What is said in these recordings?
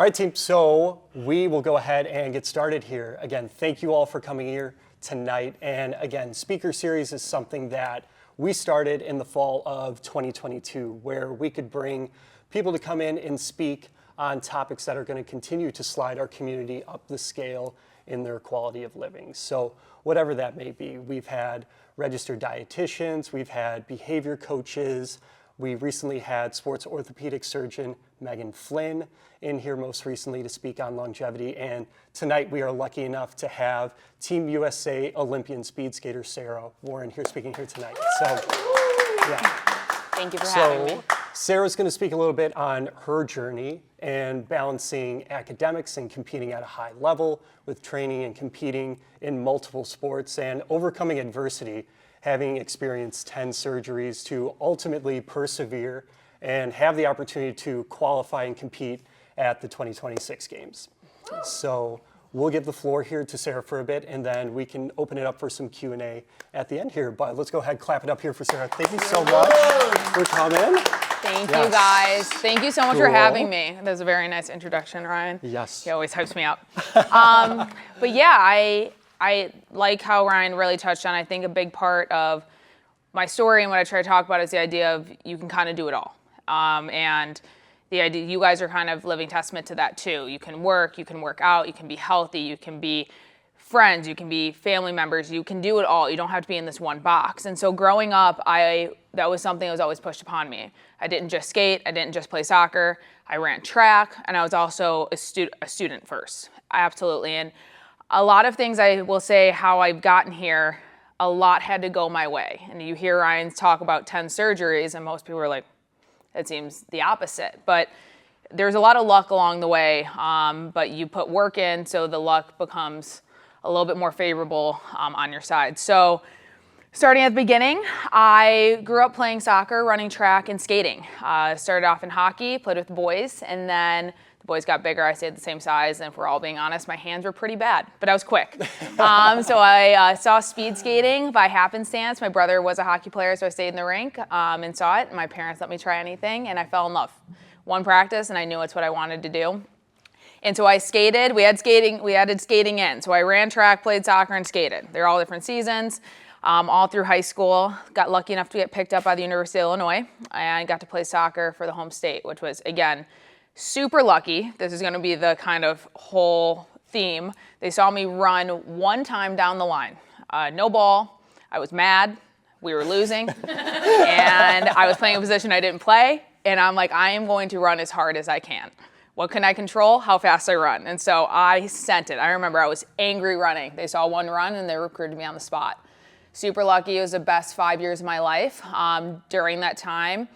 All right, team, so we will go ahead and get started here. Again, thank you all for coming here tonight. And again, Speaker Series is something that we started in the fall of 2022, where we could bring people to come in and speak on topics that are going to continue to slide our community up the scale in their quality of living. So whatever that may be, we've had registered dietitians, we've had behavior coaches, we recently had sports orthopedic surgeon Megan Flynn in here most recently to speak on longevity. And tonight we are lucky enough to have Team USA Olympian Speedskater Sarah Warren here speaking here tonight. So, yeah. Thank you for having me. Sarah's going to speak a little bit on her journey and balancing academics and competing at a high level with training and competing in multiple sports and overcoming adversity, having experienced 10 surgeries to ultimately persevere and have the opportunity to qualify and compete at the 2026 games. So we'll give the floor here to Sarah for a bit, and then we can open it up for some Q&A at the end here. But let's go ahead and clap it up here for Sarah. Thank you so much for coming. Thank you, guys. Thank you so much for having me. That was a very nice introduction, Ryan. Yes. He always hypes me up. But yeah, I like how Ryan really touched on, I think a big part of my story and what I try to talk about is the idea of you can kind of do it all. And the idea, you guys are kind of living testament to that too. You can work out, you can be healthy, you can be friends, you can be family members, you can do it all. You don't have to be in this one box. And so growing up, that was something that was always pushed upon me. I didn't just skate, I didn't just play soccer, I ran track, and I was also a student first, absolutely. And a lot of things I will say how I've gotten here, a lot had to go my way. And you hear Ryan talk about 10 surgeries, and most people are like, it seems the opposite. But there's a lot of luck along the way, but you put work in, so the luck becomes a little bit more favorable on your side. So starting at the beginning, I grew up playing soccer, running track, and skating. Started off in hockey, played with the boys, and then the boys got bigger, I stayed the same size, and if we're all being honest, my hands were pretty bad, but I was quick. So I saw speed skating by happenstance. My brother was a hockey player, so I stayed in the rink and saw it. My parents let me try anything, and I fell in love. One practice, and I knew it's what I wanted to do. And so I skated. We added skating in. So I ran track, played soccer, and skated. They're all different seasons. All through high school, got lucky enough to get picked up by the University of Illinois, and got to play soccer for the home state, which was, again, super lucky. This is going to be the kind of whole theme. They saw me run one time down the line. No ball. I was mad. We were losing. And I was playing a position I didn't play. And I'm like, I am going to run as hard as I can. What can I control? How fast I run. And so I sent it. I remember I was angry running. They saw one run and they recruited me on the spot. Super lucky. It was the best 5 years of my life. During that time,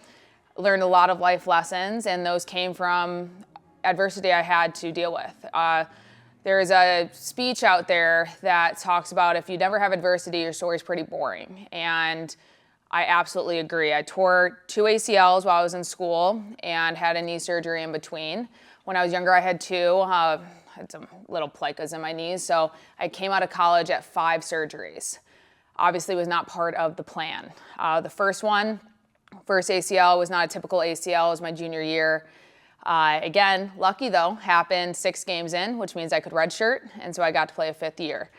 learned a lot of life lessons, and those came from adversity I had to deal with. There's a speech out there that talks about if you never have adversity, your story's pretty boring. And I absolutely agree. I tore 2 ACLs while I was in school and had a knee surgery in between. When I was younger, I had 2. I had some little plicas in my knees, so I came out of college at 5 surgeries. Obviously was not part of the plan. The first ACL was not a typical ACL. It was my junior year. Again, lucky though, happened 6 games in, which means I could redshirt, and so I got to play a 5th year.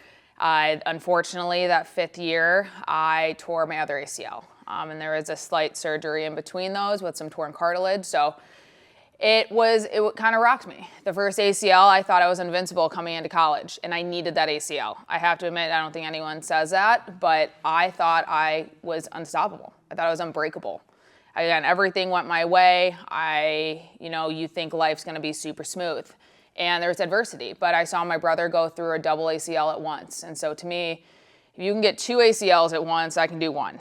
Unfortunately, that 5th year, I tore my other ACL, and there was a slight surgery in between those with some torn cartilage, so it kind of rocked me. The first ACL, I thought I was invincible coming into college, and I needed that ACL. I have to admit, I don't think anyone says that, but I thought I was unstoppable. I thought I was unbreakable. Again, everything went my way. You think life's gonna be super smooth. And there's adversity, but I saw my brother go through a double ACL at once. And so to me, if you can get 2 ACLs at once, I can do 1.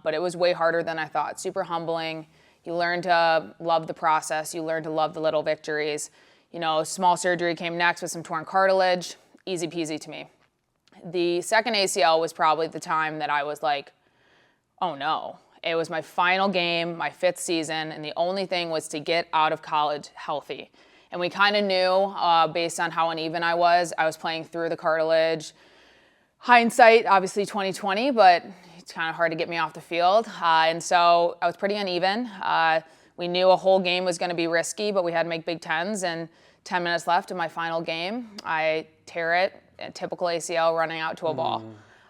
But it was way harder than I thought. Super humbling. You learn to love the process. You learn to love the little victories. Small surgery came next with some torn cartilage. Easy peasy to me. The second ACL was probably the time that I was like, oh no. It was my final game, my 5th season, and the only thing was to get out of college healthy. And we kind of knew, based on how uneven I was playing through the cartilage. Hindsight, obviously 2020, but it's kind of hard to get me off the field. And so I was pretty uneven. We knew a whole game was going to be risky, but we had to make Big Tens. And 10 minutes left in my final game. I tear it, a typical ACL running out to a ball.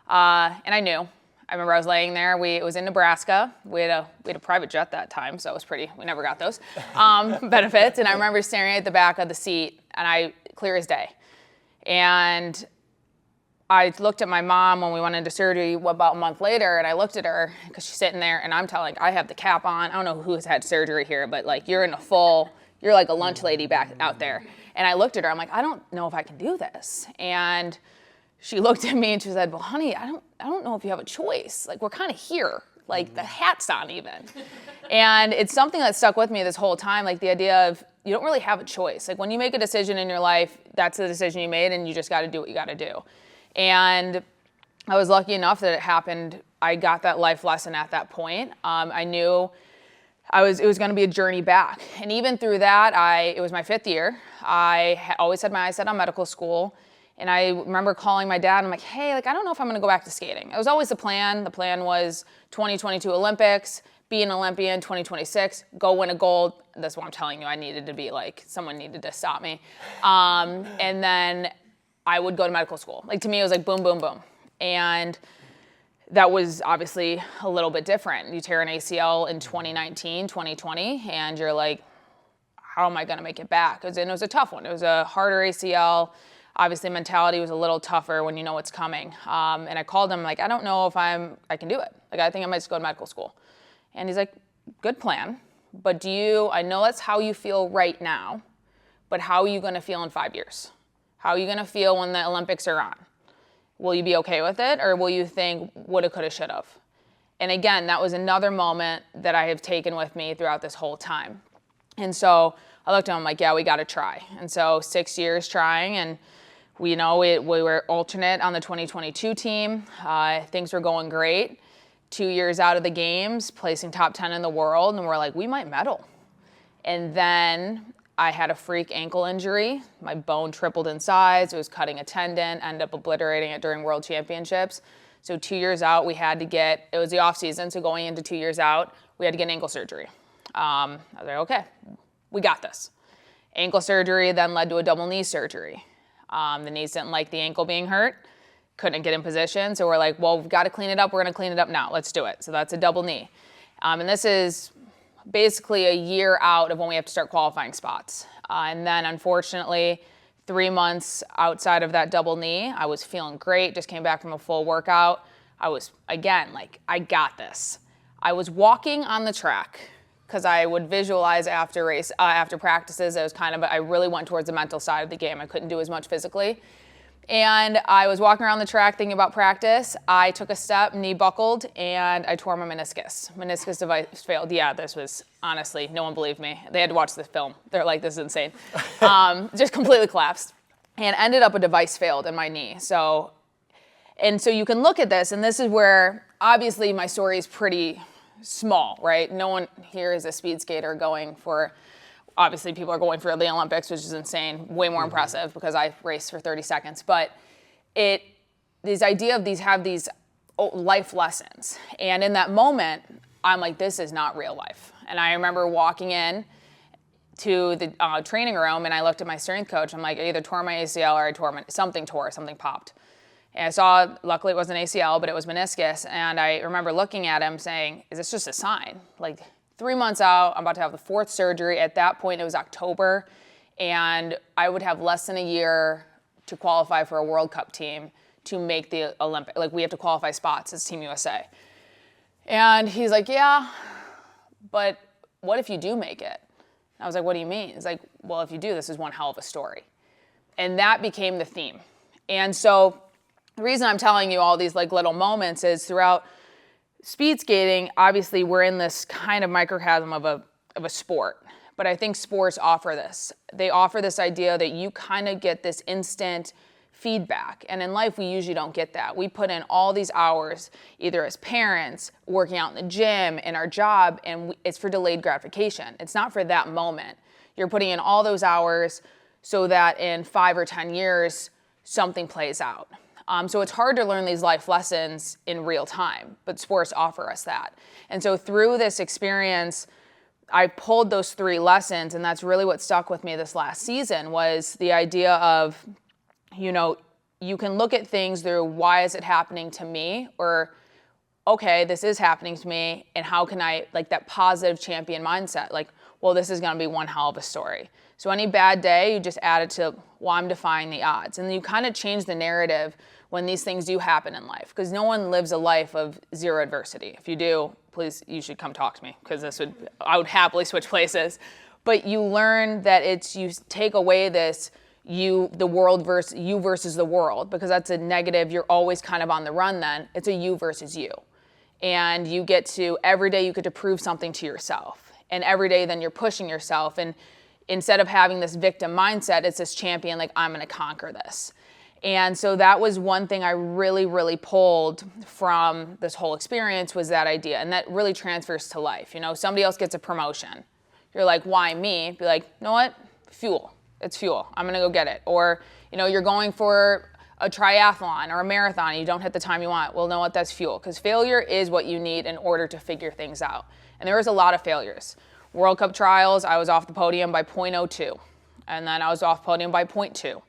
And I knew. I remember I was laying there. It was in Nebraska. We had a private jet that time, so it was we never got those benefits. And I remember staring at the back of the seat, and clear as day. And I looked at my mom when we went into surgery about a month later, and I looked at her because she's sitting there, and I'm telling, I have the cap on. I don't know who has had surgery here, but like you're like a lunch lady back out there. And I looked at her, I'm like, I don't know if I can do this. And she looked at me and she said, well, honey, I don't know if you have a choice. Like, we're kind of here. Like, the hat's on even. And it's something that stuck with me this whole time, like the idea of you don't really have a choice. Like, when you make a decision in your life, that's the decision you made, and you just got to do what you got to do. And I was lucky enough that it happened. I got that life lesson at that point. I knew it was going to be a journey back. And even through that, it was my 5th year. I always had my eyes set on medical school. And I remember calling my dad, and I'm like, hey, like, I don't know if I'm going to go back to skating. It was always the plan. The plan was 2022 Olympics, be an Olympian, 2026, go win a gold. That's what I'm telling you. I needed to be like, someone needed to stop me. And then I would go to medical school. Like, to me, it was like boom, boom, boom. And that was obviously a little bit different. You tear an ACL in 2019, 2020, and you're like, how am I going to make it back? And it was a tough one. It was a harder ACL. Obviously, mentality was a little tougher when you know what's coming. And I called him, like, I don't know if I can do it. Like, I think I might just go to medical school. And he's like, good plan. But I know that's how you feel right now, but how are you going to feel in 5 years? How are you going to feel when the Olympics are on? Will you be okay with it, or will you think, woulda, coulda, shoulda? And again, that was another moment that I have taken with me throughout this whole time. And so I looked at him like, yeah, we got to try. And so 6 years trying, and we were alternate on the 2022 team. Things were going great. 2 years out of the games, placing top 10 in the world, and we're like, we might medal. And then I had a freak ankle injury. My bone tripled in size. It was cutting a tendon, ended up obliterating it during World Championships. So 2 years out, it was the off season, so going into 2 years out, we had to get ankle surgery. I was like, okay, we got this. Ankle surgery then led to a double knee surgery. The knees didn't like the ankle being hurt, couldn't get in position. So we're like, well, we've got to clean it up. We're going to clean it up now. Let's do it. So that's a double knee. And this is basically a year out of when we have to start qualifying spots. And then unfortunately, 3 months outside of that double knee, I was feeling great, just came back from a full workout. I was, again, like, I got this. I was walking on the track because I would visualize after practices. I really went towards the mental side of the game. I couldn't do as much physically. And I was walking around the track thinking about practice. I took a step, knee buckled, and I tore my meniscus. Meniscus device failed. Yeah, this was, honestly, no one believed me. They had to watch the film. They're like, this is insane. Just completely collapsed. And ended up a device failed in my knee. So you can look at this, and this is where, obviously, my story is pretty small, right? No one here is a speed skater going for, obviously people are going for the Olympics, which is insane, way more impressive because I raced for 30 seconds. But this idea of these life lessons. And in that moment, I'm like, this is not real life. And I remember walking in to the training room, and I looked at my strength coach. I'm like, I either tore my ACL or I tore something popped. And I saw, luckily it wasn't ACL, but it was meniscus. And I remember looking at him saying, is this just a sign? Like, 3 months out, I'm about to have the 4th surgery. At that point, it was October. And I would have less than a year to qualify for a World Cup team to make the Olympic. Like, we have to qualify spots as Team USA. And he's like, yeah, but what if you do make it? I was like, what do you mean? He's like, well, if you do, this is one hell of a story. And that became the theme. And so the reason I'm telling you all these like little moments is throughout speed skating, obviously we're in this kind of microcosm of a sport. But I think sports offer this. They offer this idea that you kind of get this instant feedback. And in life, we usually don't get that. We put in all these hours, either as parents, working out in the gym, in our job, and it's for delayed gratification. It's not for that moment. You're putting in all those hours so that in 5 or 10 years, something plays out. So it's hard to learn these life lessons in real time, but sports offer us that. And so through this experience, I pulled those 3 lessons, and that's really what stuck with me this last season, was the idea of, you know, you can look at things through, why is it happening to me? Or, okay, this is happening to me, and how can I, like, that positive champion mindset, like, well, this is going to be one hell of a story. So any bad day, you just add it to, well, I'm defying the odds. And you kind of change the narrative when these things do happen in life, because no one lives a life of zero adversity. If you do, please, you should come talk to me, because I would happily switch places. But you learn that you take away this, the world versus you versus the world, because that's a negative. You're always kind of on the run then. It's a you versus you. And you get to, every day you get to prove something to yourself. And every day then you're pushing yourself. And instead of having this victim mindset, it's this champion, like, I'm going to conquer this. And so that was one thing I really, really pulled from this whole experience, was that idea. And that really transfers to life. You know, somebody else gets a promotion. You're like, why me? Be like, you know what? Fuel. It's fuel. I'm going to go get it. Or, you know, you're going for a triathlon or a marathon and you don't hit the time you want. Well, know what? That's fuel. Because failure is what you need in order to figure things out. And there was a lot of failures. World Cup trials, I was off the podium by .02. And then I was off podium by .2.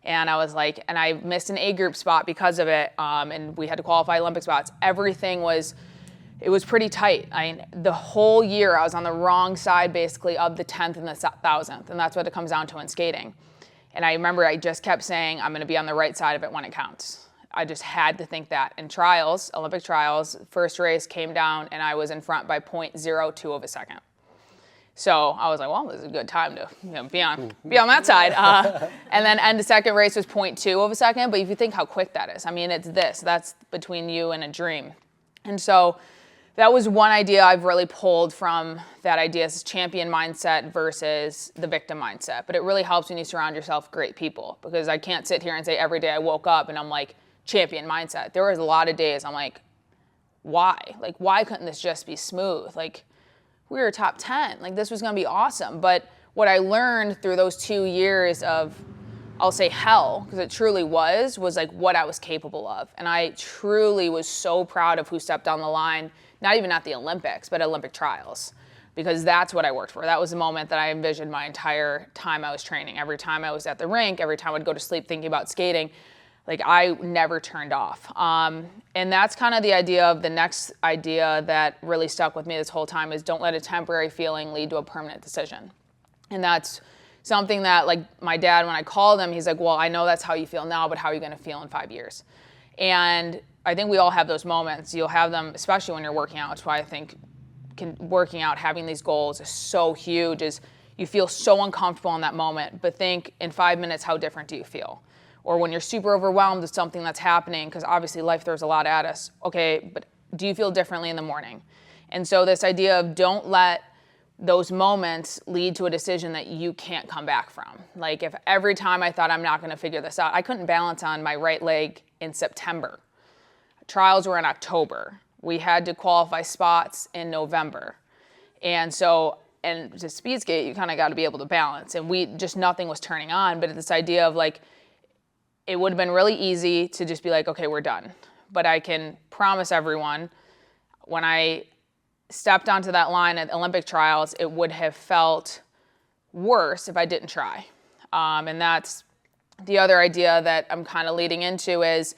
And I was like, and I missed an A group spot because of it. And we had to qualify Olympic spots. Everything was, it was pretty tight. The whole year I was on the wrong side basically of the 10th and the 1,000th. And that's what it comes down to in skating. And I remember I just kept saying, I'm going to be on the right side of it when it counts. I just had to think that. In trials, Olympic trials, first race came down and I was in front by .02 of a second. So I was like, well, this is a good time to be on that side. And then end of second race was .2 of a second. But if you think how quick that is, I mean, that's between you and a dream. And so that was one idea I've really pulled from that idea, is champion mindset versus the victim mindset. But it really helps when you surround yourself with great people, because I can't sit here and say every day I woke up and I'm like, champion mindset. There was a lot of days I'm like, why? Like, why couldn't this just be smooth? Like, we were top 10. Like, this was going to be awesome. But what I learned through those 2 years of, I'll say hell, because it truly was like what I was capable of. And I truly was so proud of who stepped on the line, not even at the Olympics, but Olympic trials, because that's what I worked for. That was the moment that I envisioned my entire time I was training. Every time I was at the rink, every time I'd go to sleep thinking about skating, like, I never turned off. And that's kind of the idea of the next idea that really stuck with me this whole time, is don't let a temporary feeling lead to a permanent decision. And that's something that, like, my dad, when I called him, he's like, well, I know that's how you feel now, but how are you going to feel in 5 years? And I think we all have those moments. You'll have them, especially when you're working out. That's why I think working out, having these goals is so huge, is you feel so uncomfortable in that moment. But think, in 5 minutes, how different do you feel? Or when you're super overwhelmed with something that's happening, because obviously life throws a lot at us. Okay, but do you feel differently in the morning? And so this idea of don't let those moments lead to a decision that you can't come back from. Like, if every time I thought I'm not going to figure this out, I couldn't balance on my right leg in September. Trials were in October. We had to qualify spots in November. And so, and to speed skate, you kind of got to be able to balance. And nothing was turning on. But this idea of, like, it would have been really easy to just be like, okay, we're done. But I can promise everyone, when I stepped onto that line at Olympic trials, it would have felt worse if I didn't try. And that's the other idea that I'm kind of leading into, is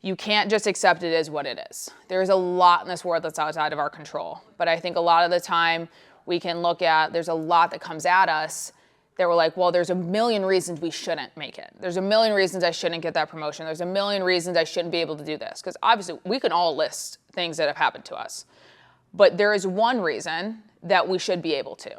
you can't just accept it as what it is. There's a lot in this world that's outside of our control. But I think a lot of the time we can look at, there's a lot that comes at us that we're like, well, there's a million reasons we shouldn't make it. There's a million reasons I shouldn't get that promotion. There's a million reasons I shouldn't be able to do this. Because obviously we can all list things that have happened to us. But there is one reason that we should be able to.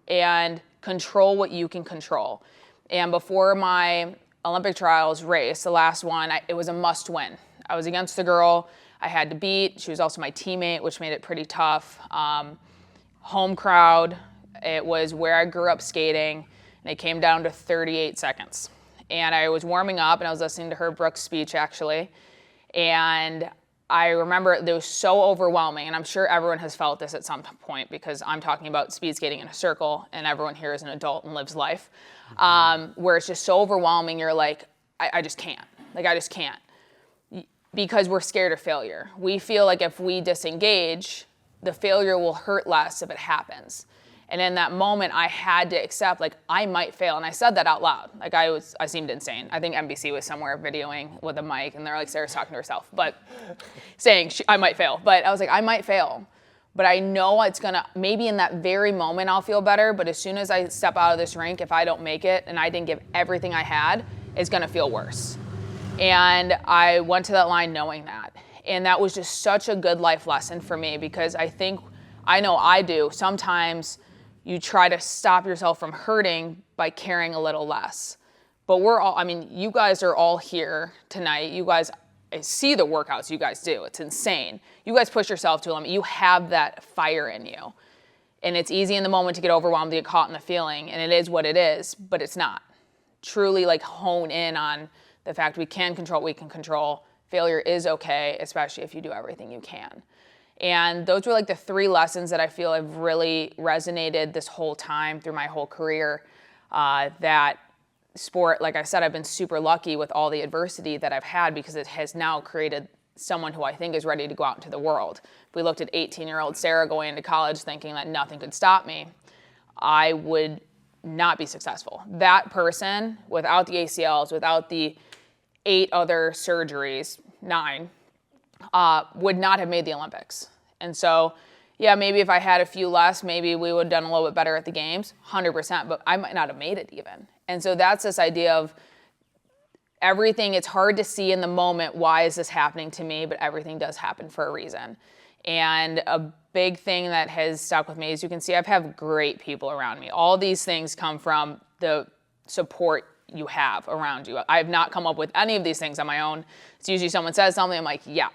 And control what you can control. And before my Olympic trials race, the last one, it was a must win. I was against the girl I had to beat. She was also my teammate, which made it pretty tough. Home crowd. It was where I grew up skating. And it came down to 38 seconds. And I was warming up, and I was listening to Herb Brooks' speech, actually. And I remember it was so overwhelming, and I'm sure everyone has felt this at some point, because I'm talking about speed skating in a circle, and everyone here is an adult and lives life, where it's just so overwhelming, you're like, I just can't. Like, I just can't. Because we're scared of failure. We feel like if we disengage, the failure will hurt less if it happens. And in that moment, I had to accept, like, I might fail. And I said that out loud. Like, I seemed insane. I think NBC was somewhere videoing with a mic, and they're like, Sarah's talking to herself, but saying I might fail. But I was like, I might fail. But I know it's gonna, maybe in that very moment I'll feel better, but as soon as I step out of this rink, if I don't make it and I didn't give everything I had, it's gonna feel worse. And I went to that line knowing that. And that was just such a good life lesson for me, because I know I do, sometimes you try to stop yourself from hurting by caring a little less. But you guys are all here tonight. You guys, I see the workouts you guys do. It's insane. You guys push yourself to a limit. You have that fire in you. And it's easy in the moment to get overwhelmed, to get caught in the feeling, and it is what it is, but it's not. Truly, like, hone in on the fact we can control what we can control. Failure is okay, especially if you do everything you can. And those were like the 3 lessons that I feel have really resonated this whole time through my whole career. That sport, like I said, I've been super lucky with all the adversity that I've had, because it has now created someone who I think is ready to go out into the world. If we looked at 18-year-old Sarah going into college thinking that nothing could stop me, I would not be successful. That person, without the ACLs, without the 8 other surgeries, 9, would not have made the Olympics. And so, yeah, maybe if I had a few less, maybe we would have done a little bit better at the games, 100%, but I might not have made it even. And so that's this idea of everything, it's hard to see in the moment, why is this happening to me, but everything does happen for a reason. And a big thing that has stuck with me is, you can see I've had great people around me. All these things come from the support you have around you. I have not come up with any of these things on my own. It's usually someone says something, I'm like, yeah.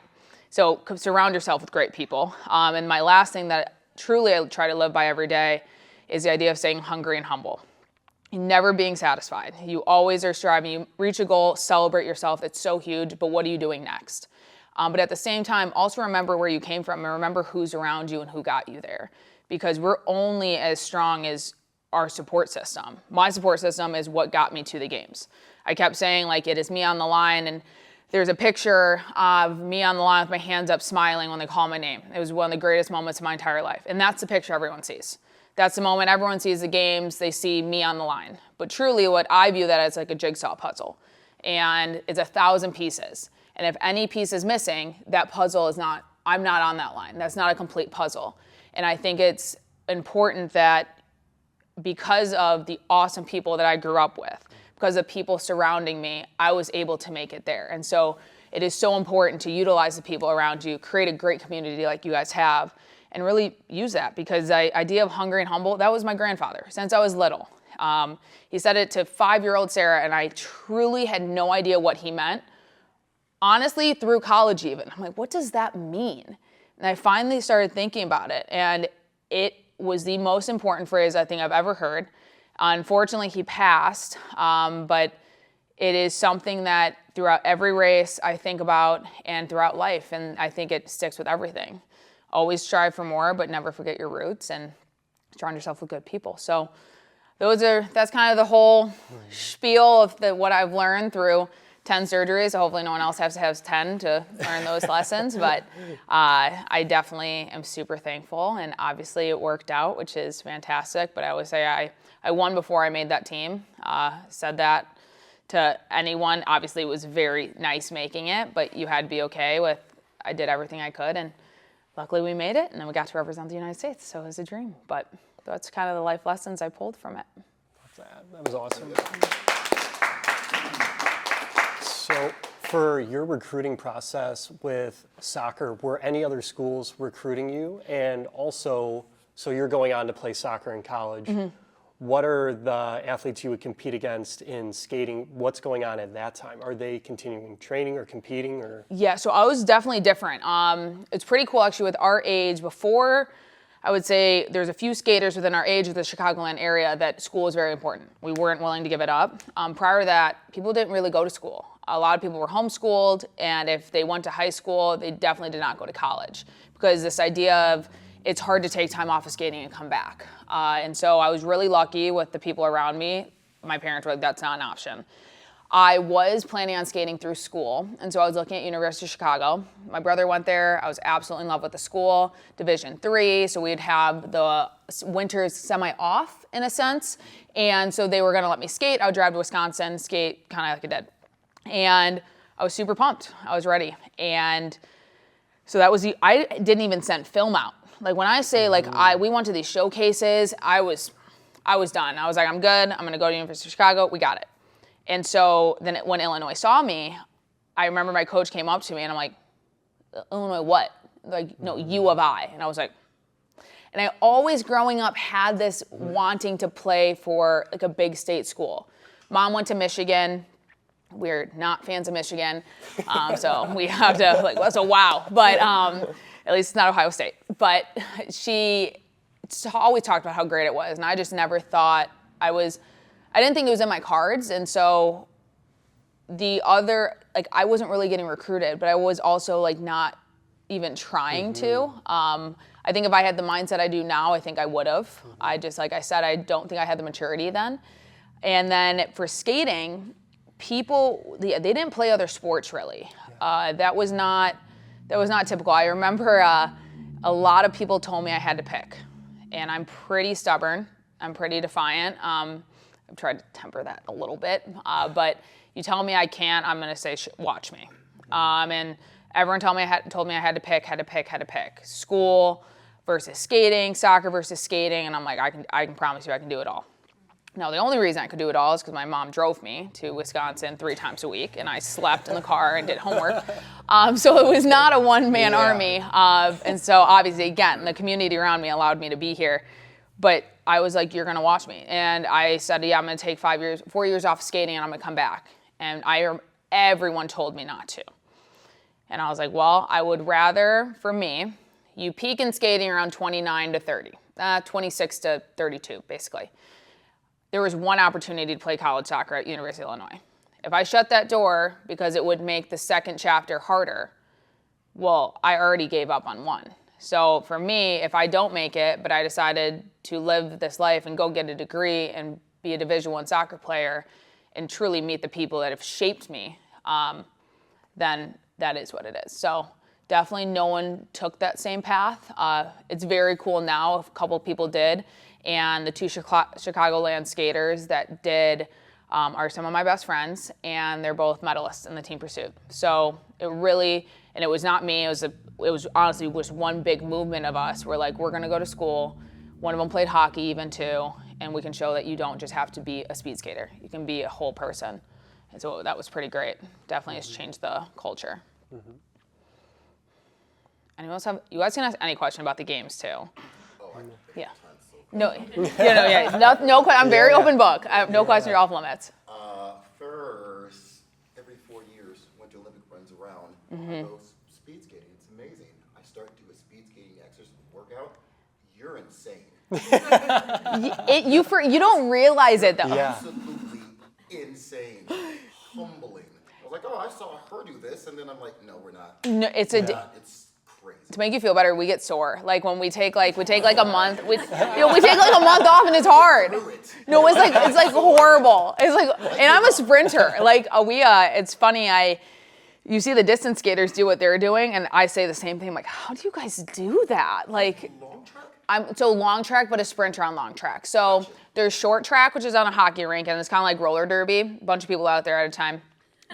So surround yourself with great people. And my last thing that truly I try to live by every day is the idea of staying hungry and humble. Never being satisfied. You always are striving. You reach a goal, celebrate yourself. It's so huge, but what are you doing next? But at the same time, also remember where you came from and remember who's around you and who got you there. Because we're only as strong as our support system. My support system is what got me to the games. I kept saying, like, it is me on the line, and there's a picture of me on the line with my hands up smiling when they call my name. It was one of the greatest moments of my entire life. And that's the picture everyone sees. That's the moment everyone sees the games, they see me on the line. But truly what I view that as like a jigsaw puzzle. And it's 1,000 pieces. And if any piece is missing, that puzzle is not, I'm not on that line. That's not a complete puzzle. And I think it's important that because of the awesome people that I grew up with, because of people surrounding me, I was able to make it there. And so it is so important to utilize the people around you, create a great community like you guys have, and really use that, because the idea of hungry and humble, that was my grandfather since I was little. He said it to 5-year-old Sarah, and I truly had no idea what he meant. Honestly, through college even. I'm like, what does that mean? And I finally started thinking about it, and it was the most important phrase I think I've ever heard. Unfortunately, he passed, but it is something that throughout every race I think about and throughout life, and I think it sticks with everything. Always strive for more, but never forget your roots, and surround yourself with good people. So that's kind of the whole spiel of what I've learned through 10 surgeries. Hopefully no one else has to have 10 to learn those lessons, but I definitely am super thankful, and obviously it worked out, which is fantastic. But I always say I won before I made that team. Said that to anyone. Obviously it was very nice making it, but you had to be okay with, I did everything I could, and luckily we made it, and then we got to represent the United States, so it was a dream. But that's kind of the life lessons I pulled from it. That was awesome. So for your recruiting process with soccer, were any other schools recruiting you? And also, so you're going on to play soccer in college. Mm-hmm. What are the athletes you would compete against in skating? What's going on at that time? Are they continuing training or competing? Or? Yeah, so I was definitely different. It's pretty cool actually with our age. Before, I would say there's a few skaters within our age of the Chicagoland area that school is very important. We weren't willing to give it up. Prior to that, people didn't really go to school. A lot of people were homeschooled, and if they went to high school, they definitely did not go to college, because this idea of it's hard to take time off of skating and come back. And so I was really lucky with the people around me. My parents were like, that's not an option. I was planning on skating through school, and so I was looking at University of Chicago. My brother went there. I was absolutely in love with the school, Division III, so we'd have the winters semi-off in a sense, and so they were going to let me skate. I would drive to Wisconsin, skate kind of like I did, and I was super pumped. I was ready, and so that was I didn't even send film out. Like when I say we went to these showcases, I was done. I was like, I'm good. I'm going to go to University of Chicago. We got it. And so then when Illinois saw me, I remember my coach came up to me and I'm like, Illinois what? Like, no, U of I. And I was like, and I always growing up had this wanting to play for like a big state school. Mom went to Michigan. We're not fans of Michigan. So we have to that's a wow. But at least it's not Ohio State. But she always talked about how great it was. And I just never thought I didn't think it was in my cards, and so I wasn't really getting recruited, but I was also not even trying to. I think if I had the mindset I do now, I think I would have. I just, like I said, I don't think I had the maturity then. And then for skating, they didn't play other sports really. That was not typical. I remember a lot of people told me I had to pick, and I'm pretty stubborn. I'm pretty defiant. I've tried to temper that a little bit, but you tell me I can't, I'm going to say, watch me. And everyone told me I had to pick. School versus skating, soccer versus skating, and I'm like, I can promise you I can do it all. Now, the only reason I could do it all is because my mom drove me to Wisconsin 3 times a week, and I slept in the car and did homework. So it was not a one-man army. And so obviously, again, the community around me allowed me to be here. But I was like, you're going to watch me. And I said, yeah, I'm going to take 4 years off skating, and I'm going to come back. And everyone told me not to. And I was like, well, I would rather, for me, you peak in skating around 29 to 30, 26 to 32, basically. There was one opportunity to play college soccer at University of Illinois. If I shut that door because it would make the second chapter harder, well, I already gave up on one. So for me, if I don't make it, but I decided to live this life and go get a degree and be a Division I soccer player and truly meet the people that have shaped me, then that is what it is. So definitely no one took that same path. It's very cool now. A couple people did. And the 2 Chicagoland skaters that did are some of my best friends, and they're both medalists in the team pursuit. So it was not me. It was honestly just one big movement of us. We're like, we're going to go to school. One of them played hockey even too, and we can show that you don't just have to be a speed skater. You can be a whole person. And so that was pretty great. Definitely has changed the culture. Mm-hmm. Anyone else you guys can ask any question about the games too. Oh, yeah. No, I'm very open book. I have no question. You're off limits. First, every 4 years, Winter Olympic runs around. I go speed skating. It's amazing. I start to do a speed skating exercise workout. You're insane. You don't realize it though. Yeah. Absolutely insane. Humbling. I was like, oh, I saw her do this, and then I'm like, no, we're not. No, it's crazy. To make you feel better, we get sore. Like when we take a month, we take a month off and it's hard. No, it's like horrible. It's like, and I'm a sprinter. It's funny. You see the distance skaters do what they're doing, and I say the same thing. I'm like, how do you guys do that? Like, Long track? I'm so long track, but a sprinter on long track. So there's short track, which is on a hockey rink, and it's kind of like roller derby. A bunch of people out there at a time,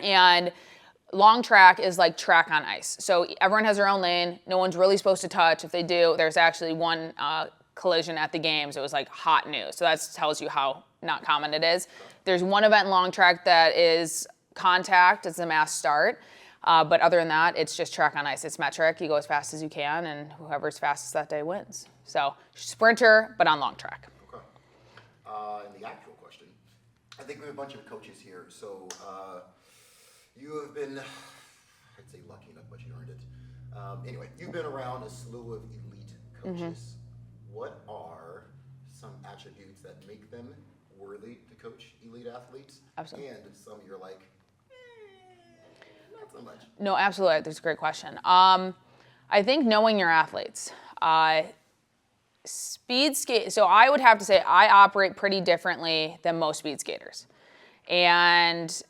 and long track is like track on ice. So everyone has their own lane. No one's really supposed to touch. If they do, there's actually one collision at the games. It was like hot news. So that tells you how not common it is. There's one event in long track that is contact. It's a mass start. But other than that, it's just track on ice. It's metric. You go as fast as you can, and whoever's fastest that day wins. So sprinter, but on long track. Okay. And the actual question. I think we have a bunch of coaches here. So you have been, I'd say lucky enough, but you earned it. Anyway, you've been around a slew of elite coaches. Mm-hmm. What are some attributes that make them worthy to coach elite athletes? Absolutely. And some you're like, not so much. No, absolutely. That's a great question. I think knowing your athletes. Speed skate. So I would have to say I operate pretty differently than most speed skaters. And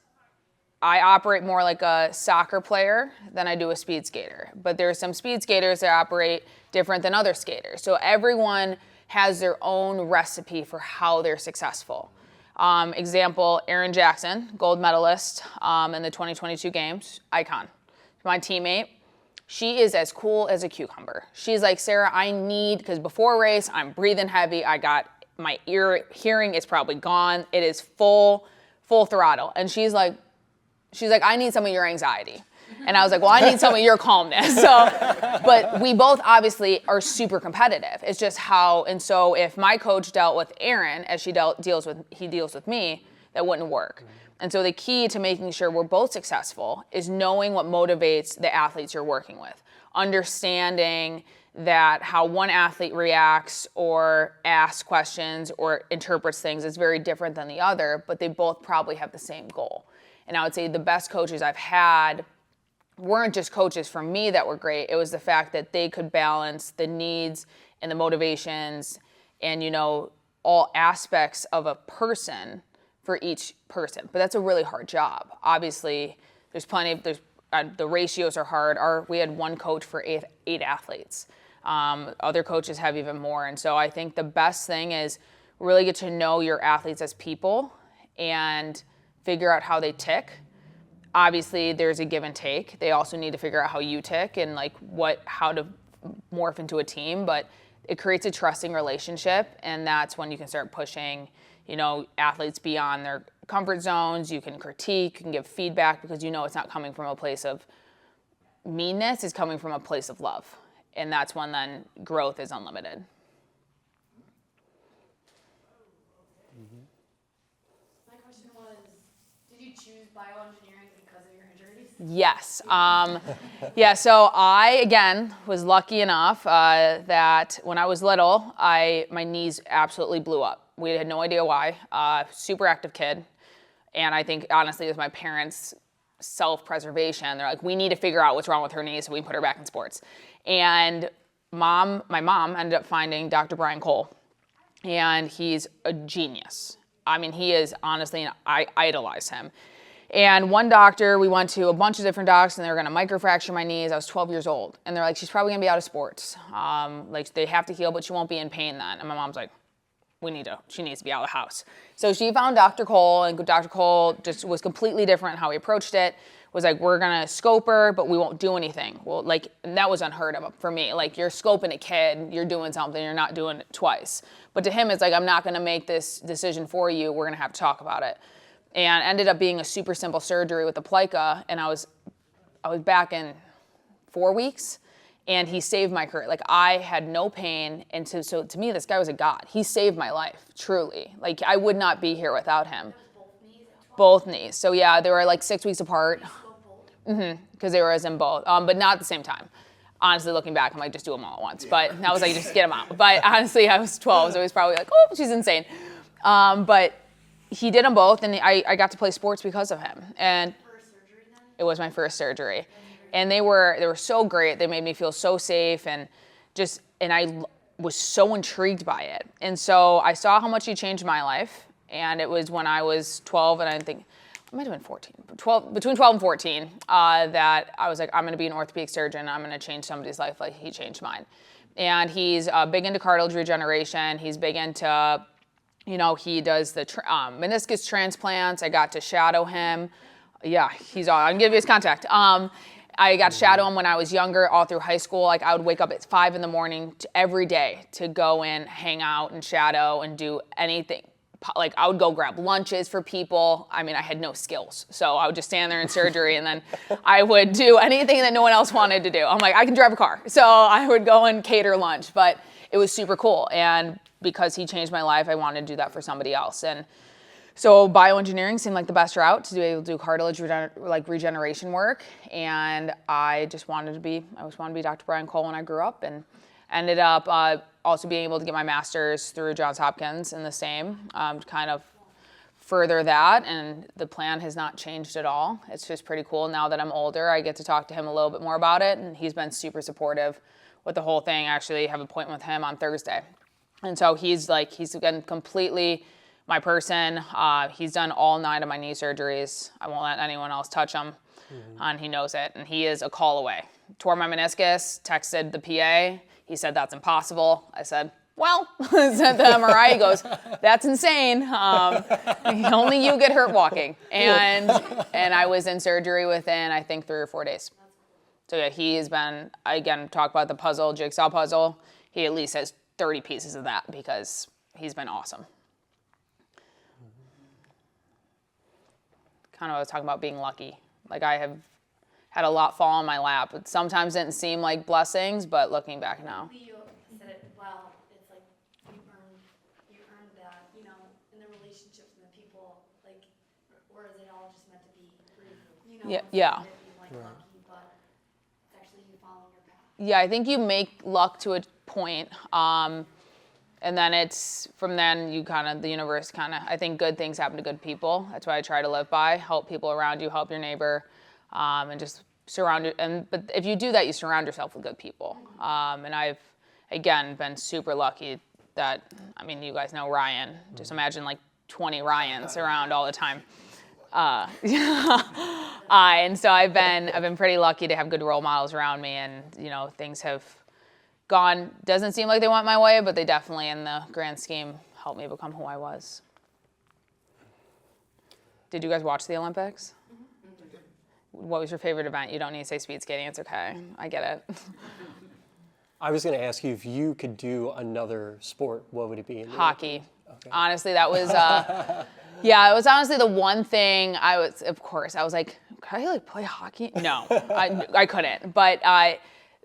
I operate more like a soccer player than I do a speed skater. But there are some speed skaters that operate different than other skaters. So everyone has their own recipe for how they're successful. Example, Erin Jackson, gold medalist in the 2022 games, icon. My teammate, she is as cool as a cucumber. She's like, Sarah, I need, because before race, I'm breathing heavy. I got my hearing is probably gone. It is full throttle. And she's like, I need some of your anxiety. And I was like, well, I need some of your calmness. So, but we both obviously are super competitive. It's just how, and so if my coach dealt with Aaron as he deals with me, that wouldn't work. And so the key to making sure we're both successful is knowing what motivates the athletes you're working with. Understanding that how one athlete reacts or asks questions or interprets things is very different than the other, but they both probably have the same goal. And I would say the best coaches I've had weren't just coaches for me that were great. It was the fact that they could balance the needs and the motivations and, you know, all aspects of a person for each person. But that's a really hard job. Obviously, the ratios are hard. We had one coach for eight athletes. Other coaches have even more. And so I think the best thing is really get to know your athletes as people and figure out how they tick. Obviously, there's a give and take. They also need to figure out how you tick and like how to morph into a team. But it creates a trusting relationship, and that's when you can start pushing, you know, athletes beyond their comfort zones. You can critique, you can give feedback because you know it's not coming from a place of meanness, it's coming from a place of love. And that's when then growth is unlimited. My question was, did you choose bioengineering because of your injuries? Yes. Yeah, so I, again, was lucky enough that when I was little, my knees absolutely blew up. We had no idea why. Super active kid. And I think, honestly, it was my parents' self-preservation. They're like, we need to figure out what's wrong with her knees so we can put her back in sports. And my mom ended up finding Dr. Brian Cole. And he's a genius. I mean, he is, honestly, I idolize him. And one doctor, we went to a bunch of different docs, and they were going to microfracture my knees. I was 12 years old. And they're like, she's probably going to be out of sports. Like, they have to heal, but she won't be in pain then. And my mom's like, she needs to be out of the house. So she found Dr. Cole, and Dr. Cole just was completely different how he approached it. Was like, we're gonna scope her, but we won't do anything. Well, like, and that was unheard of for me. Like, you're scoping a kid, you're doing something, you're not doing it twice. But to him, it's like, I'm not gonna make this decision for you, we're gonna have to talk about it. And ended up being a super simple surgery with a plica, and I was back in 4 weeks. And he saved my career. Like, I had no pain. And so to me, this guy was a god. He saved my life, truly. Like, I would not be here without him. Both knees. So yeah, they were like 6 weeks apart. Because they were as in both, but not at the same time. Honestly, looking back, I'm like, just do them all at once. But I was like, just get them out. But honestly, I was 12, so he was probably like, oh, she's insane. But he did them both, and I got to play sports because of him. And First surgery then? it was my first surgery. And they were so great. They made me feel so safe, and I was so intrigued by it. And so I saw how much he changed my life. And it was when I was 12, and I think I might have been 14, between 12 and 14, that I was like, I'm going to be an orthopedic surgeon. I'm going to change somebody's life like he changed mine. And he's big into cartilage regeneration. He's big into, you know, he does the meniscus transplants. I got to shadow him. Yeah, he's on. I can give you his contact. I got to shadow him when I was younger, all through high school. Like, I would wake up at 5 a.m. every day to go in, hang out, and shadow and do anything. Like, I would go grab lunches for people. I mean, I had no skills. So I would just stand there in surgery, and then I would do anything that no one else wanted to do. I'm like, I can drive a car. So I would go and cater lunch. But it was super cool. And because he changed my life, I wanted to do that for somebody else. And so bioengineering seemed like the best route to be able to do cartilage regeneration work. And I wanted to be Dr. Brian Cole when I grew up, and ended up also being able to get my master's through Johns Hopkins in the same, to kind of further that. And the plan has not changed at all. It's just pretty cool. Now that I'm older, I get to talk to him a little bit more about it. And he's been super supportive with the whole thing. I actually have an appointment with him on Thursday. And so he's been completely my person. He's done all 9 of my knee surgeries. I won't let anyone else touch him, and he knows it. And he is a call away. Tore my meniscus, texted the PA. He said, that's impossible. I said, well, sent the MRI. He goes, that's insane. Only you get hurt walking. And I was in surgery within, I think, 3 or 4 days. So yeah, he has been, again, talk about the puzzle, jigsaw puzzle. He at least has 30 pieces of that because he's been awesome. Kind of I was talking about being lucky. Like I have had a lot fall on my lap. It sometimes didn't seem like blessings, but looking back now. You said it well. It's like you earned that, you know, in the relationships and the people, like, or is it all just meant to be, you know? Yeah. Like lucky, but it's actually you following your path. Yeah, I think you make luck to a point, and then it's from then you kind of the universe kind of. I think good things happen to good people. That's what I try to live by. Help people around you, help your neighbor, and just surround you. But if you do that, you surround yourself with good people. And I've again been super lucky that you guys know Ryan. Just imagine like 20 Ryans around all the time. And so I've been pretty lucky to have good role models around me, and things have gone. Doesn't seem like they went my way, but they definitely, in the grand scheme, helped me become who I was. Did you guys watch the Olympics? Mm-hmm. What was your favorite event? You don't need to say speed skating. It's okay. I get it. I was going to ask you if you could do another sport, what would it be? Hockey. Okay. Honestly, that was. Yeah, it was honestly the one thing I was like, could I play hockey? No, I couldn't. But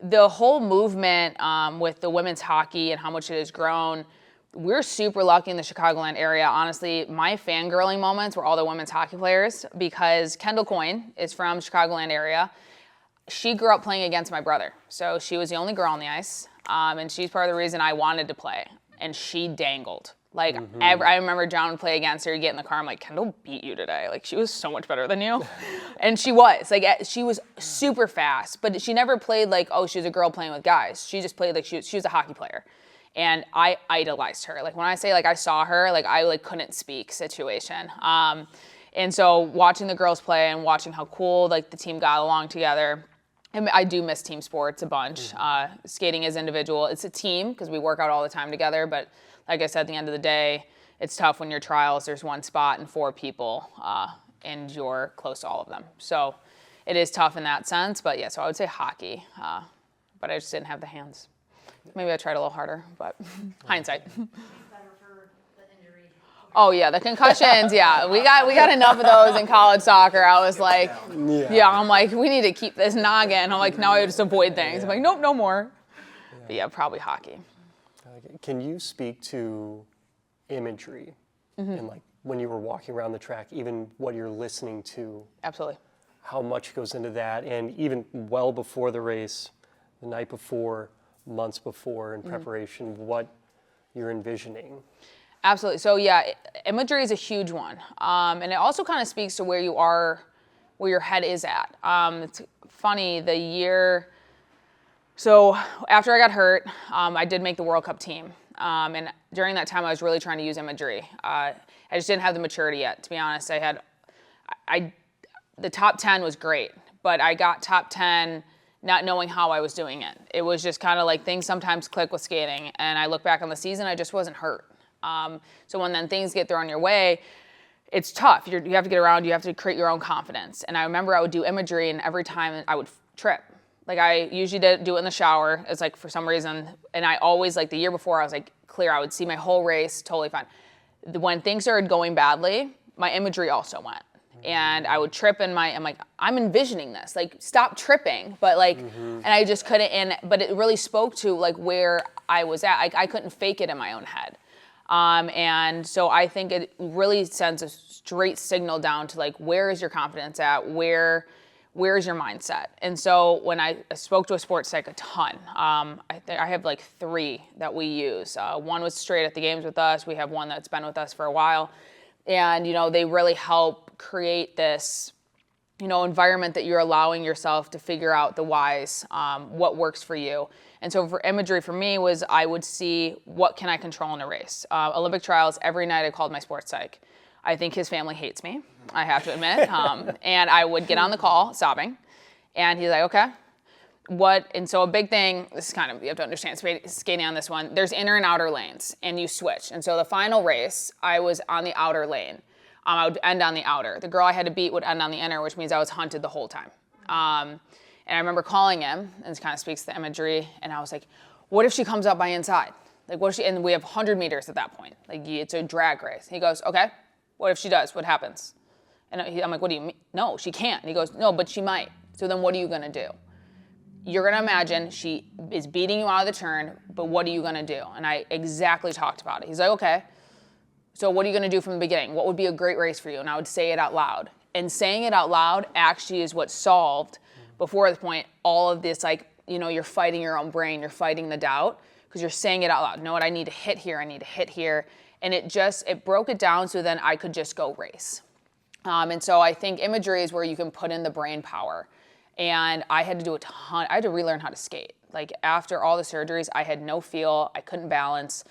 the whole movement with the women's hockey and how much it has grown, we're super lucky in the Chicagoland area. Honestly, my fangirling moments were all the women's hockey players because Kendall Coyne is from Chicagoland area. She grew up playing against my brother. So she was the only girl on the ice. And she's part of the reason I wanted to play. And she dangled. Like, I remember John would play against her, get in the car, I'm like, Kendall beat you today. Like, she was so much better than you. And she was. Like, she was super fast. But she never played like, oh, she was a girl playing with guys. She just played like she was a hockey player. And I idolized her. Like, when I say, like, I saw her, like, I, like, couldn't speak situation. And so watching the girls play and watching how cool, like, the team got along together, I do miss team sports a bunch. Skating is individual. It's a team because we work out all the time together, but like I said, at the end of the day, it's tough when your trials, there's one spot and 4 people, and you're close to all of them. So it is tough in that sense, but yeah, so I would say hockey, but I just didn't have the hands. Maybe I tried a little harder, but hindsight. Better for the injury. Oh yeah, the concussions, yeah. We got enough of those in college soccer. I was like, I'm like, we need to keep this noggin. I'm like, now I just avoid things. I'm like, nope, no more. But yeah, probably hockey. Can you speak to imagery and like when you were walking around the track, even what you're listening to? Absolutely. How much goes into that, and even well before the race, the night before, months before in preparation, what you're envisioning? Absolutely. So yeah, imagery is a huge one, and it also kind of speaks to where you are, where your head is at. It's funny, the year. So after I got hurt, I did make the World Cup team. And during that time, I was really trying to use imagery. I just didn't have the maturity yet, to be honest. The top 10 was great, but I got top 10 not knowing how I was doing it. It was just kind of like things sometimes click with skating. And I look back on the season, I just wasn't hurt. So when then things get thrown your way, it's tough. You have to get around, you have to create your own confidence. And I remember I would do imagery, and every time I would trip. Like, I usually do it in the shower. It's like, for some reason, and I always, like, the year before, I was like clear. I would see my whole race totally fine. When things started going badly, my imagery also went. And I would trip I'm like, I'm envisioning this. Like, stop tripping. But like, and I just couldn't, but it really spoke to like where I was at. I couldn't fake it in my own head. And so I think it really sends a straight signal down to like, where is your confidence at? Where's your mindset? And so when I spoke to a sports psych a ton, I have like 3 that we use. One was straight at the games with us. We have one that's been with us for a while. And, they really help create this, environment that you're allowing yourself to figure out the whys, what works for you. And so for imagery for me was I would see what can I control in a race. Olympic trials, every night I called my sports psych. I think his family hates me, I have to admit. And I would get on the call sobbing. And he's like, okay. And so a big thing, this is kind of, you have to understand skating on this one, there's inner and outer lanes, and you switch. And so the final race, I was on the outer lane. I would end on the outer. The girl I had to beat would end on the inner, which means I was hunted the whole time. And I remember calling him, and this kind of speaks to the imagery, and I was like, what if she comes up by inside? Like, what if she, and we have 100 meters at that point. Like, it's a drag race. He goes, okay, what if she does? What happens? And I'm like, what do you mean? No, she can't. And he goes, no, but she might. So then what are you going to do? You're going to imagine she is beating you out of the turn, but what are you going to do? And I exactly talked about it. He's like, okay, so what are you going to do from the beginning? What would be a great race for you? And I would say it out loud. And saying it out loud actually is what solved, before this point, all of this, like, you know, you're fighting your own brain, you're fighting the doubt, because you're saying it out loud. You know what, I need to hit here, I need to hit here. And it broke it down so then I could just go race. And so I think imagery is where you can put in the brain power. And I had to do a ton. I had to relearn how to skate. Like, after all the surgeries, I had no feel. I couldn't balance.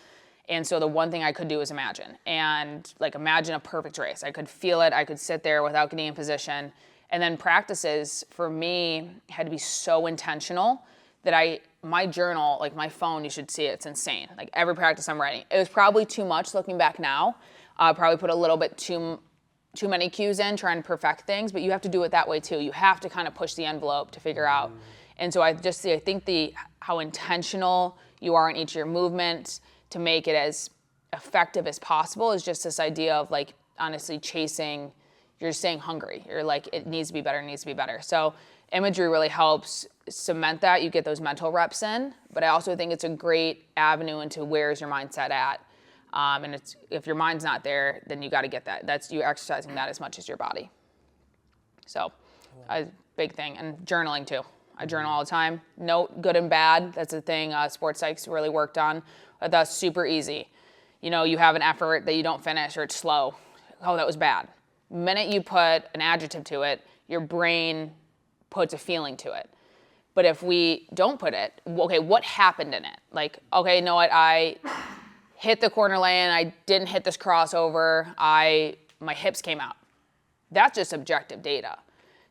And so the one thing I could do was imagine. And like, imagine a perfect race. I could feel it. I could sit there without getting in position. And then practices for me had to be so intentional that my journal, like my phone, you should see it. It's insane. Like, every practice I'm writing. It was probably too much looking back now. Probably put a little bit too many cues in, trying to perfect things, but you have to do it that way too. You have to kind of push the envelope to figure out. And so I think how intentional you are in each of your movements to make it as effective as possible is just this idea of, like, honestly chasing, you're staying hungry. You're like, it needs to be better, it needs to be better. So imagery really helps cement that. You get those mental reps in, but I also think it's a great avenue into where's your mindset at. And if your mind's not there, then you got to get that. You're exercising that as much as your body. So a big thing. And journaling too. I journal all the time. Note good and bad. That's a thing sports psychs really worked on. But that's super easy. You know, you have an effort that you don't finish, or it's slow. Oh, that was bad. The minute you put an adjective to it, your brain puts a feeling to it. But if we don't put it, okay, what happened in it? Like, okay, you know what, I hit the corner lane, I didn't hit this crossover, my hips came out. That's just objective data.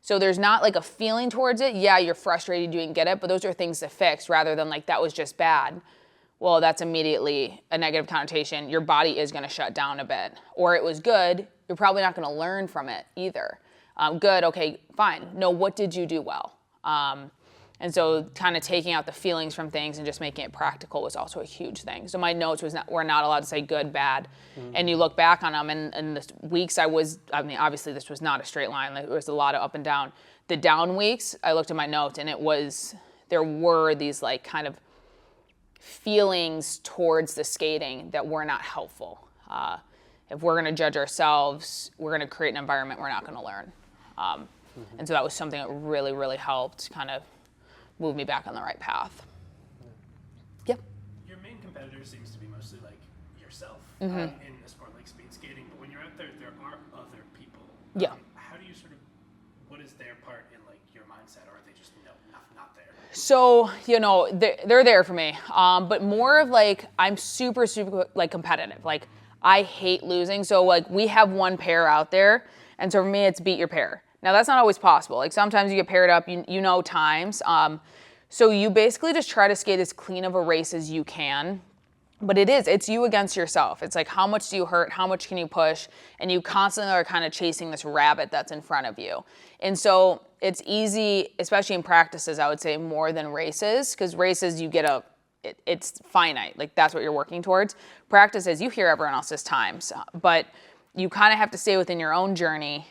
So there's not like a feeling towards it. Yeah, you're frustrated, you didn't get it, but those are things to fix rather than like, that was just bad. Well, that's immediately a negative connotation. Your body is gonna shut down a bit. Or it was good, you're probably not gonna learn from it either. Good, okay, fine. No, what did you do well? And so kind of taking out the feelings from things and just making it practical was also a huge thing. So my notes were not allowed to say good, bad. And you look back on them, and the weeks obviously this was not a straight line. There was a lot of up and down. The down weeks, I looked at my notes, and there were these like kind of feelings towards the skating that were not helpful. If we're gonna judge ourselves, we're gonna create an environment we're not gonna learn. And so that was something that really, really helped kind of move me back on the right path. Yep. Your main competitor seems to be mostly like yourself in a sport like speed skating, but when you're out there, there are other people. Yeah. How do you what is their part in like your mindset, or are they just not there? So, you know, they're there for me, but more of like, I'm super, super like competitive. Like, I hate losing. So like, we have one pair out there, and so for me, it's beat your pair. Now, that's not always possible. Like, sometimes you get paired up, you know times. So you basically just try to skate as clean of a race as you can. But it's you against yourself. It's like, how much do you hurt? How much can you push? And you constantly are kind of chasing this rabbit that's in front of you. And so it's easy, especially in practices, I would say, more than races, because races, you get it's finite. Like, that's what you're working towards. Practices, you hear everyone else's times, but you kind of have to stay within your own journey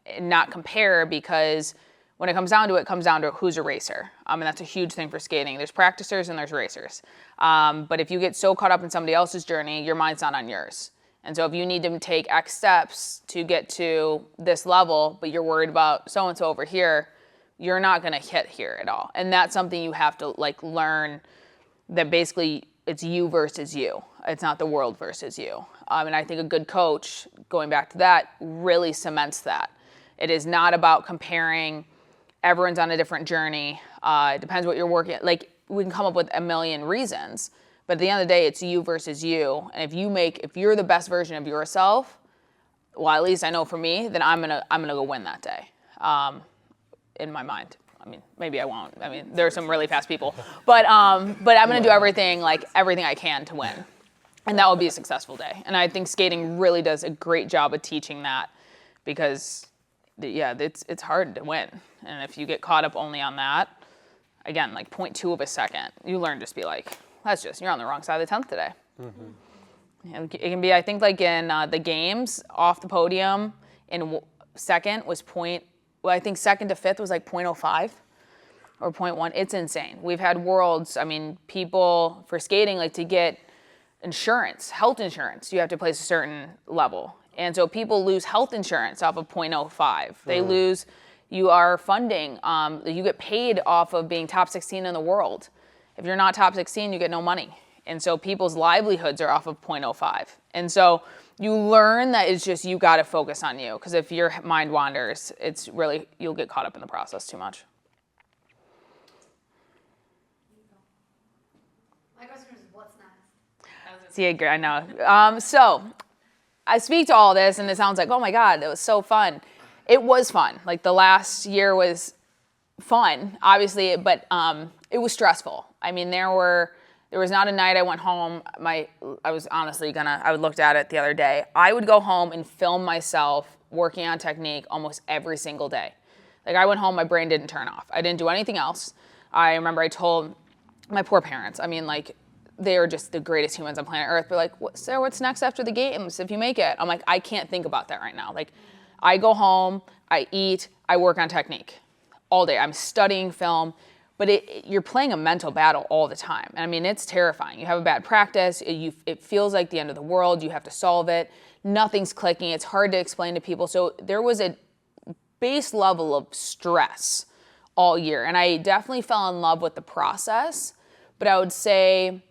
and not compare, because when it comes down to who's a racer. And that's a huge thing for skating. There's practicers and there's racers. But if you get so caught up in somebody else's journey, your mind's not on yours. And so if you need to take X steps to get to this level, but you're worried about so-and-so over here, you're not gonna hit here at all. And that's something you have to like learn, that basically it's you versus you. It's not the world versus you. And I think a good coach, going back to that, really cements that. It is not about comparing. Everyone's on a different journey. It depends what you're working. Like, we can come up with a million reasons, but at the end of the day, it's you versus you. And if you're the best version of yourself, well, at least I know for me, then I'm gonna go win that day, in my mind. I mean, maybe I won't. I mean, there are some really fast people, but I'm gonna do everything I can to win, and that will be a successful day. And I think skating really does a great job of teaching that, because it's hard to win, and if you get caught up only on that, again, like 0.2 of a second, you learn to just be like, you're on the wrong side of the 10th today. Mm-hmm. It can be, I think, like in the games, off the podium in second was I think second to fifth was like 0.05 or 0.1. It's insane. We've had worlds, I mean, people for skating, like to get insurance, health insurance, you have to place a certain level. And so people lose health insurance off of 0.05. They lose, you are funding, you get paid off of being top 16 in the world. If you're not top 16, you get no money. And so people's livelihoods are off of 0.05. And so you learn that it's just, you got to focus on you. Because if your mind wanders, it's really, you'll get caught up in the process too much. My question is, what's next? See, I know. So I speak to all this, and it sounds like, oh my God, it was so fun. It was fun. Like the last year was fun, obviously, but it was stressful. I mean, there was not a night I went home. I looked at it the other day. I would go home and film myself working on technique almost every single day. Like I went home, my brain didn't turn off. I didn't do anything else. I remember I told my poor parents, I mean, like, they are just the greatest humans on planet Earth. They're like, Sarah, what's next after the games if you make it? I'm like, I can't think about that right now. Like, I go home, I eat, I work on technique all day. I'm studying film. But you're playing a mental battle all the time. And I mean, it's terrifying. You have a bad practice. It feels like the end of the world. You have to solve it. Nothing's clicking. It's hard to explain to people. So there was a base level of stress all year. And I definitely fell in love with the process. But I would say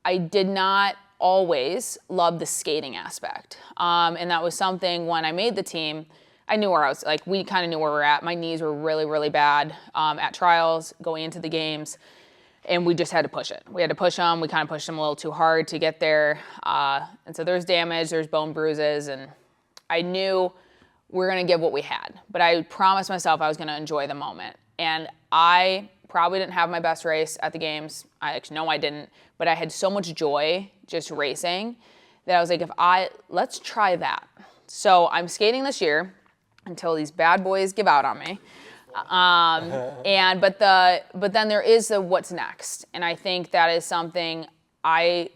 I did not always love the skating aspect. And that was something when I made the team, I knew where I was, like, we kind of knew where we were at. My knees were really, really bad at trials, going into the games, and we just had to push it. We had to push them. We kind of pushed them a little too hard to get there. And so there's damage, there's bone bruises, and I knew we were going to give what we had. But I promised myself I was going to enjoy the moment. And I probably didn't have my best race at the games. I didn't. But I had so much joy just racing that I was like, let's try that. So I'm skating this year until these bad boys give out on me. But then there is the what's next. And I think that is something I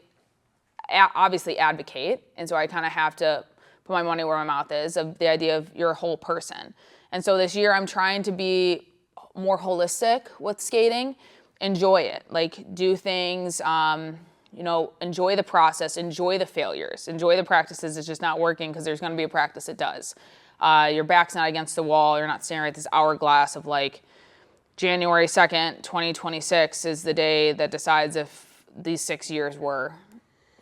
obviously advocate. And so I kind of have to put my money where my mouth is, of the idea of you're a whole person. And so this year I'm trying to be more holistic with skating, enjoy it, like do things, enjoy the process, enjoy the failures, enjoy the practices. It's just not working because there's going to be a practice it does. Your back's not against the wall. You're not staring at this hourglass of like January 2nd, 2026 is the day that decides if these 6 years were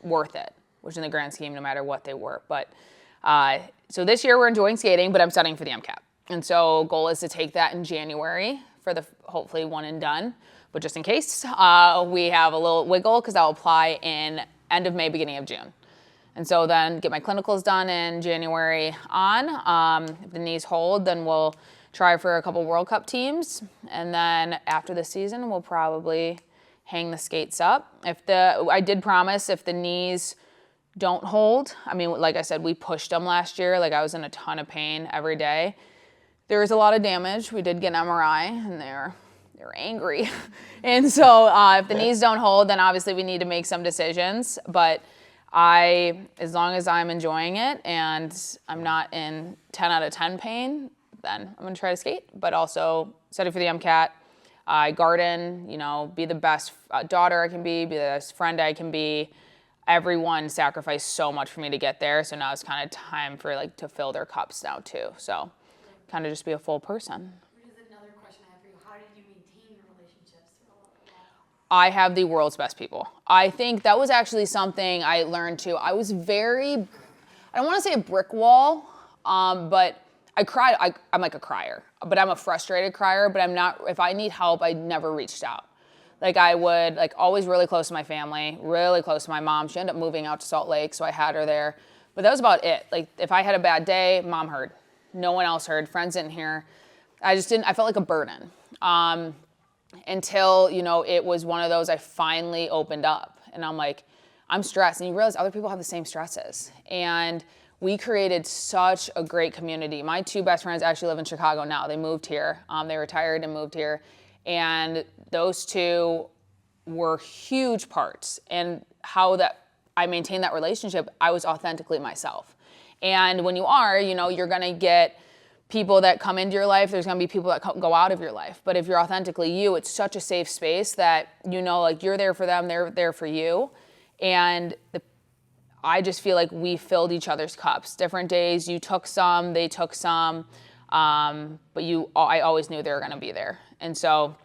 worth it, which in the grand scheme, no matter what they were. But so this year we're enjoying skating, but I'm studying for the MCAT. And so goal is to take that in January for the hopefully one and done. But just in case, we have a little wiggle because I'll apply in end of May, beginning of June. And so then get my clinicals done in January on. If the knees hold, then we'll try for a couple World Cup teams. And then after the season, we'll probably hang the skates up. I did promise if the knees don't hold, I mean, like I said, we pushed them last year. Like I was in a ton of pain every day. There was a lot of damage. We did get an MRI and they're angry. And so if the knees don't hold, then obviously we need to make some decisions. But as long as I'm enjoying it and I'm not in 10 out of 10 pain, then I'm gonna try to skate, but also study for the MCAT. I garden, be the best daughter I can be the best friend I can be. Everyone sacrificed so much for me to get there. So now it's kind of time for to fill their cups now too. So kind of just be a full person. Here's another question I have for you. How did you maintain your relationships for a while? I have the world's best people. I think that was actually something I learned too. I was I don't want to say a brick wall, but I cried. I'm like a crier, but I'm a frustrated crier, but I'm not, if I need help, I never reached out. Like I would like always really close to my family, really close to my mom. She ended up moving out to Salt Lake, so I had her there. But that was about it. Like if I had a bad day, mom heard. No one else heard. Friends didn't hear. I felt like a burden. Until, it was one of those I finally opened up. And I'm like, I'm stressed. And you realize other people have the same stresses. And we created such a great community. My two best friends actually live in Chicago now. They moved here. They retired and moved here. And those two were huge parts. And how that I maintained that relationship, I was authentically myself. And when you are, you're going to get people that come into your life. There's going to be people that go out of your life. But if you're authentically you, it's such a safe space that, like you're there for them, they're there for you. And I just feel like we filled each other's cups. Different days, you took some, they took some, but I always knew they were going to be there. And so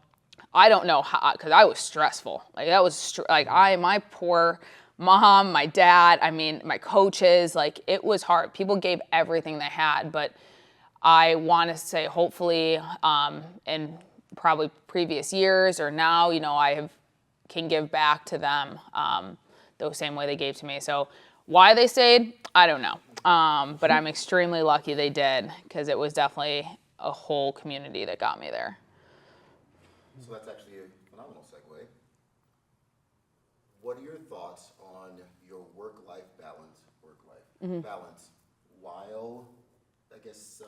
I don't know how, because I was stressful. Like that was my poor mom, my dad, my coaches, like it was hard. People gave everything they had, but I want to say hopefully in probably previous years or now, can give back to them the same way they gave to me. So why they stayed, I don't know. But I'm extremely lucky they did, because it was definitely a whole community that got me there. So that's actually a phenomenal segue. What are your thoughts on your work-life balance while, I guess,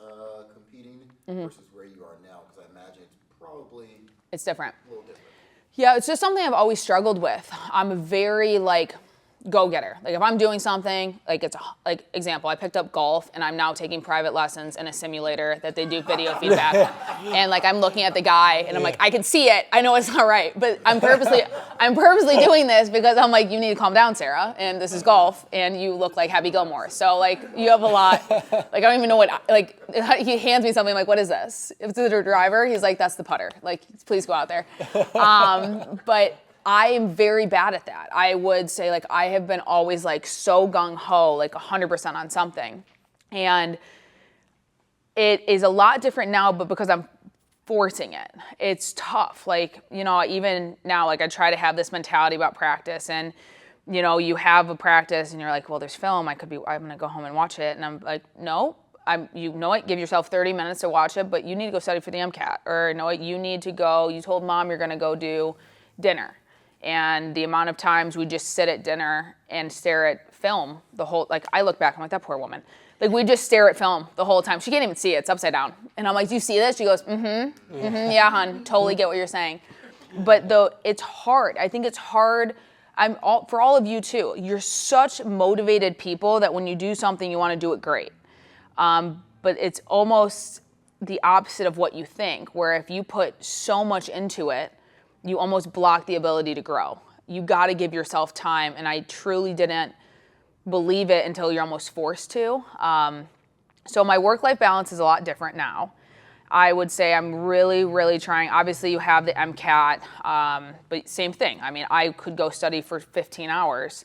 competing versus where you are now? Because I imagine It's different. a little different. Yeah, it's just something I've always struggled with. I'm a very go-getter. Like if I'm doing something, example, I picked up golf and I'm now taking private lessons in a simulator that they do video feedback. And I'm looking at the guy and I'm like, I can see it. I know it's not right, but I'm purposely doing this because I'm like, you need to calm down, Sarah. And this is golf and you look like Happy Gilmore. So you have a lot, I don't even know what, he hands me something, I'm like, what is this? If it's a driver, he's like, that's the putter. Please go out there. But I am very bad at that. I would say I have been always so gung-ho, 100% on something. And it is a lot different now, but because I'm forcing it, it's tough. Even now, I try to have this mentality about practice and, you have a practice and you're like, well, there's film. I'm going to go home and watch it. And I'm like, no, give yourself 30 minutes to watch it, but you need to go study for the MCAT. Or you need to go, you told mom you're going to go do dinner. And the amount of times we just sit at dinner and stare at film the whole, I look back, I'm like, that poor woman. We just stare at film the whole time. She can't even see it, it's upside down. And I'm like, do you see this? She goes, yeah, hon, totally get what you're saying. But it's hard. I think it's hard, for all of you too. You're such motivated people that when you do something, you want to do it great. But it's almost the opposite of what you think, where if you put so much into it, you almost block the ability to grow. You got to give yourself time, and I truly didn't believe it until you're almost forced to. So my work-life balance is a lot different now. I would say I'm really, really trying. Obviously, you have the MCAT, but same thing. I could go study for 15 hours,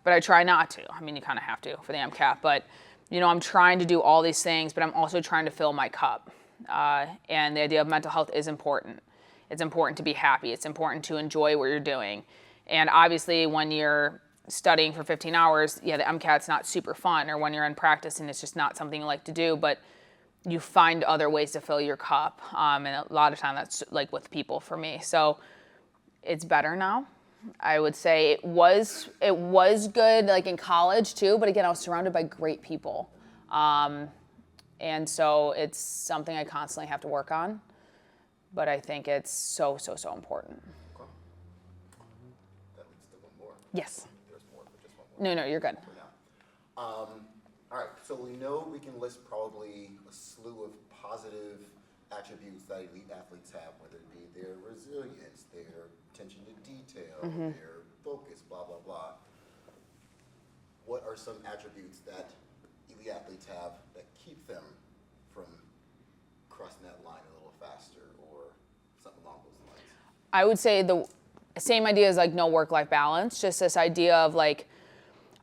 but I try not to. You kind of have to for the MCAT, but I'm trying to do all these things, but I'm also trying to fill my cup. And the idea of mental health is important. It's important to be happy. It's important to enjoy what you're doing. And obviously when you're studying for 15 hours, the MCAT's not super fun, or when you're in practice and it's just not something you like to do, but you find other ways to fill your cup. And a lot of time that's with people for me. So it's better now. I would say it was good in college too, but again, I was surrounded by great people. And so it's something I constantly have to work on. But I think it's so, so, so important. Okay. That leads to one more. Yes. There's more, but just one more. No, you're good. For now. All right, so we know we can list probably a slew of positive attributes that elite athletes have, whether it be their resilience, their attention to detail, their focus, blah, blah, blah. What are some attributes that elite athletes have that keep them from crossing that line a little faster, or something along those lines? I would say the same idea as no work-life balance, just this idea of I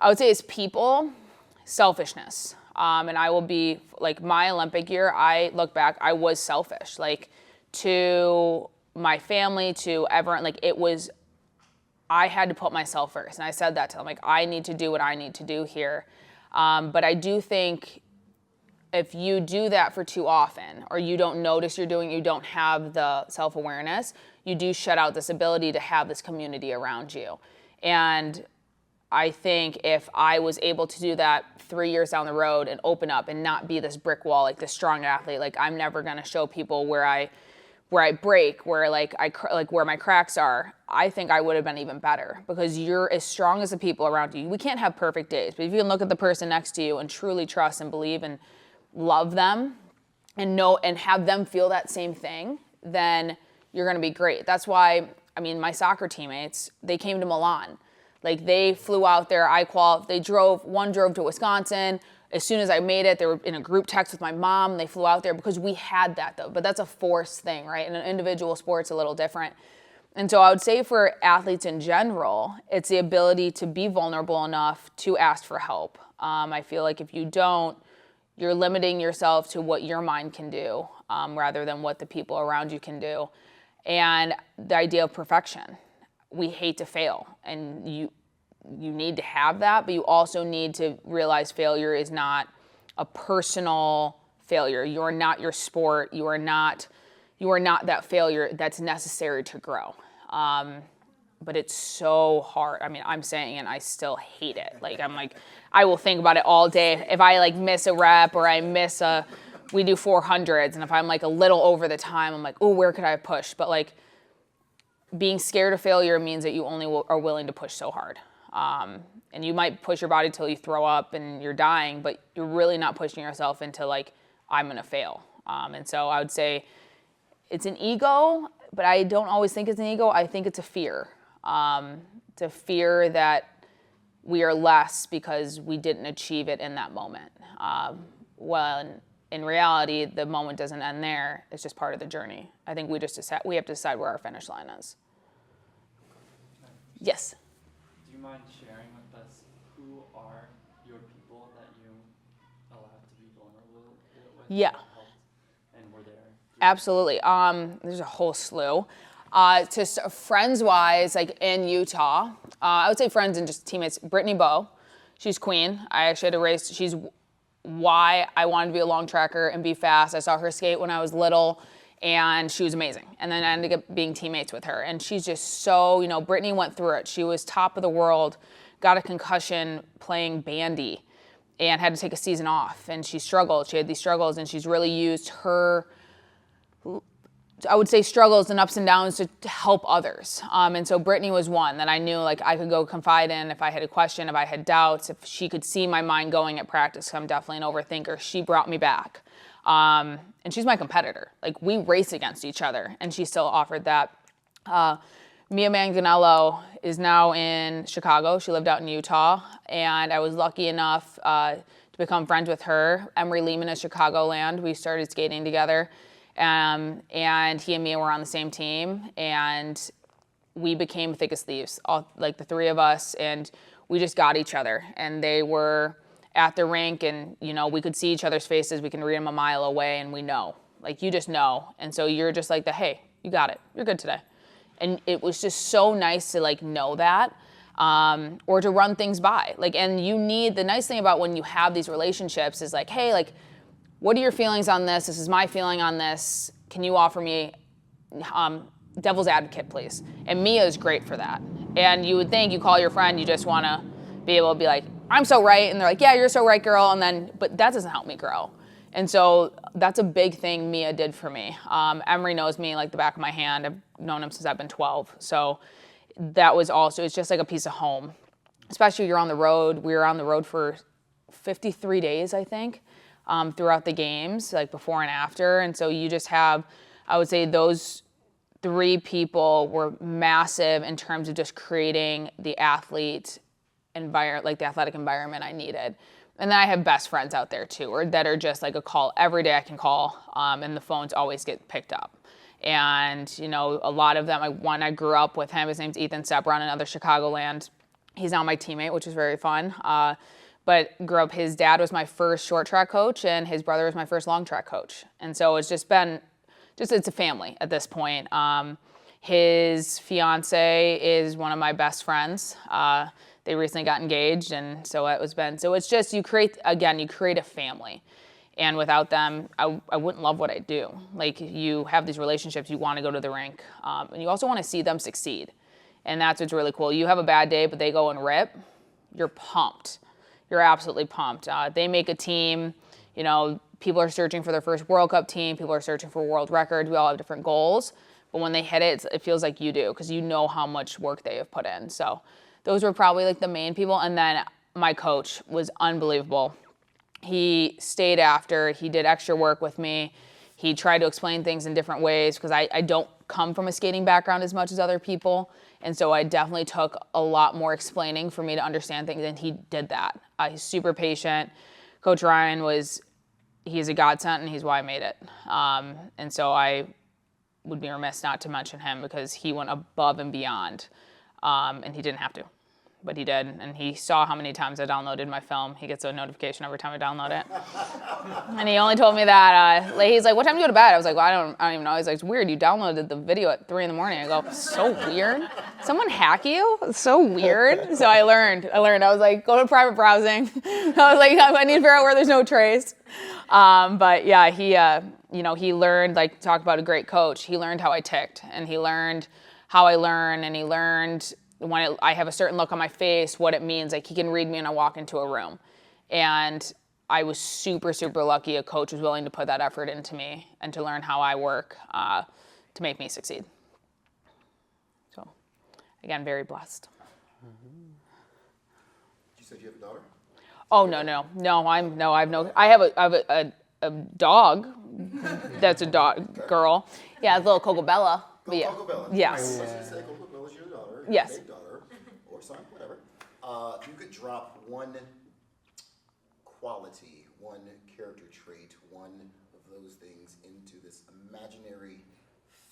would say as people, selfishness. And I will be, my Olympic year, I look back, I was selfish. To my family to everyone, like it was, I had to put myself first. And I said that to them, like, I need to do what I need to do here. But I do think if you do that for too often, or you don't notice you're doing, you don't have the self-awareness, you do shut out this ability to have this community around you. And I think if I was able to do that 3 years down the road and open up and not be this brick wall, like this strong athlete, like I'm never gonna show people where I break, where where my cracks are, I think I would have been even better, because you're as strong as the people around you. We can't have perfect days, but if you can look at the person next to you and truly trust and believe and love them and know and have them feel that same thing, then you're going to be great. That's why, I mean, my soccer teammates, they came to Milan. Like they flew out there, one drove to Wisconsin. As soon as I made it, they were in a group text with my mom. They flew out there because we had that though. But that's a forced thing, right? In an individual sport, it's a little different. And so I would say for athletes in general, it's the ability to be vulnerable enough to ask for help. I feel like if you don't, you're limiting yourself to what your mind can do rather than what the people around you can do. And the idea of perfection. We hate to fail, and you need to have that, but you also need to realize failure is not a personal failure. You are not your sport. You are not that failure that's necessary to grow. But it's so hard. I mean, I'm saying it and I still hate it. I will think about it all day. If I miss a rep or I miss we do 400s, and if I'm a little over the time, I'm like, oh, where could I have pushed? But being scared of failure means that you only are willing to push so hard. And you might push your body till you throw up and you're dying, but you're really not pushing yourself into I'm gonna fail. And so I would say it's an ego, but I don't always think it's an ego. I think it's a fear. It's a fear that we are less because we didn't achieve it in that moment. In reality, the moment doesn't end there. It's just part of the journey. I think we have to decide where our finish line is. Yes? Do you mind sharing with us who are your people that you allowed to be vulnerable with? Yeah. And were there? Absolutely. There's a whole slew. Friends-wise, in Utah, I would say friends and just teammates. Brittany Bowe, she's queen. I actually had a race. She's why I wanted to be a long tracker and be fast. I saw her skate when I was little, and she was amazing. And then I ended up being teammates with her. And she's just so, Brittany went through it. She was top of the world, got a concussion playing bandy, and had to take a season off. And she struggled. She had these struggles, and she's really used her, I would say, struggles and ups and downs to help others. And so Brittany was one that I knew I could go confide in if I had a question, if I had doubts, if she could see my mind going at practice. I'm definitely an overthinker. She brought me back. And she's my competitor. We race against each other, and she still offered that. Mia Manganello is now in Chicago. She lived out in Utah, and I was lucky enough to become friends with her. Emery Lehman is Chicagoland. We started skating together. And he and Mia were on the same team, and we became thick as thieves, the three of us, and we just got each other. And they were at the rink, and we could see each other's faces. We can read them a mile away, and we know, you just know. And so you're just hey, you got it. You're good today. And it was just so nice to know that, or to run things by. And the nice thing about when you have these relationships is hey, what are your feelings on this? This is my feeling on this. Can you offer me devil's advocate, please? And Mia is great for that. And you would think you call your friend, you just want to be able to be I'm so right. And they're yeah, you're so right, girl. But that doesn't help me grow. And so that's a big thing Mia did for me. Emery knows me the back of my hand. I've known him since I've been 12. So that was also, it's just a piece of home. Especially you're on the road. We were on the road for 53 days, I think. Throughout the games, before and after. And so you just have, I would say those three people were massive in terms of just creating the athletic environment I needed. And then I have best friends out there too, or that are just a call every day I can call, and the phones always get picked up. And, a lot of them, I grew up with him. His name's Ethan Sepron, another Chicagoland. He's now my teammate, which is very fun. But grew up, his dad was my first short track coach, and his brother was my first long track coach. And so it's just been just it's a family at this point. His fiance is one of my best friends. They recently got engaged, and so it's just you create a family. And without them, I wouldn't love what I do. Like, you have these relationships, you want to go to the rink, and you also want to see them succeed. And that's what's really cool. You have a bad day, but they go and rip, you're pumped. You're absolutely pumped. They make a team, you know, people are searching for their first World Cup team, people are searching for world records, we all have different goals. But when they hit it, it feels like you do, because you know how much work they have put in. So those were probably like the main people. And then my coach was unbelievable. He stayed after, he did extra work with me. He tried to explain things in different ways, because I don't come from a skating background as much as other people. And so I definitely took a lot more explaining for me to understand things, and he did that. He's super patient. Coach Ryan he's a godsend, and he's why I made it. And so I would be remiss not to mention him, because he went above and beyond, and he didn't have to. But he did, and he saw how many times I downloaded my film. He gets a notification every time I download it. And he only told me that, he's like, what time do you go to bed? I was like, well, I don't even know. He's like, it's weird, you downloaded the video at 3 a.m. I go, so weird. Someone hack you? It's so weird. So I learned. I was like, go to private browsing. I was like, I need to figure out where there's no trace. But yeah, he learned, like, talk about a great coach. He learned how I ticked, and he learned how I learn, and he learned when I have a certain look on my face, what it means. Like, he can read me when I walk into a room. And I was super, super lucky a coach was willing to put that effort into me and to learn how I work to make me succeed. So, again, very blessed. You said you have a daughter? Oh, I have a dog. That's a dog, girl. Yeah, it's a little Cocobella. Yeah. Cocobella. Yes. Let's just say Cocobella's your daughter. Yes. Big daughter, or son, whatever. If you could drop one quality, one character trait, one of those things into this imaginary,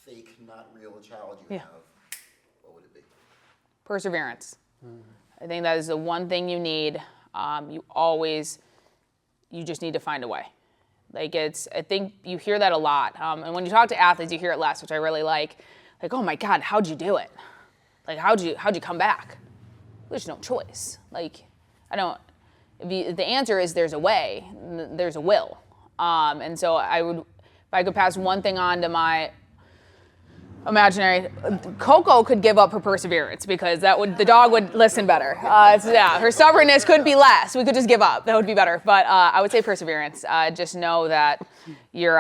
fake, not real child you have, what would it be? Perseverance. I think that is the one thing you need. You just need to find a way. Like, I think you hear that a lot. And when you talk to athletes, you hear it less, which I really like. Like, oh my God, how'd you do it? Like, how'd you come back? There's no choice. Like, the answer is there's a way, there's a will. And so if I could pass one thing on to my imaginary, Coco could give up her perseverance, because the dog would listen better. Her stubbornness could be less. We could just give up. That would be better. But I would say perseverance. Just know that you're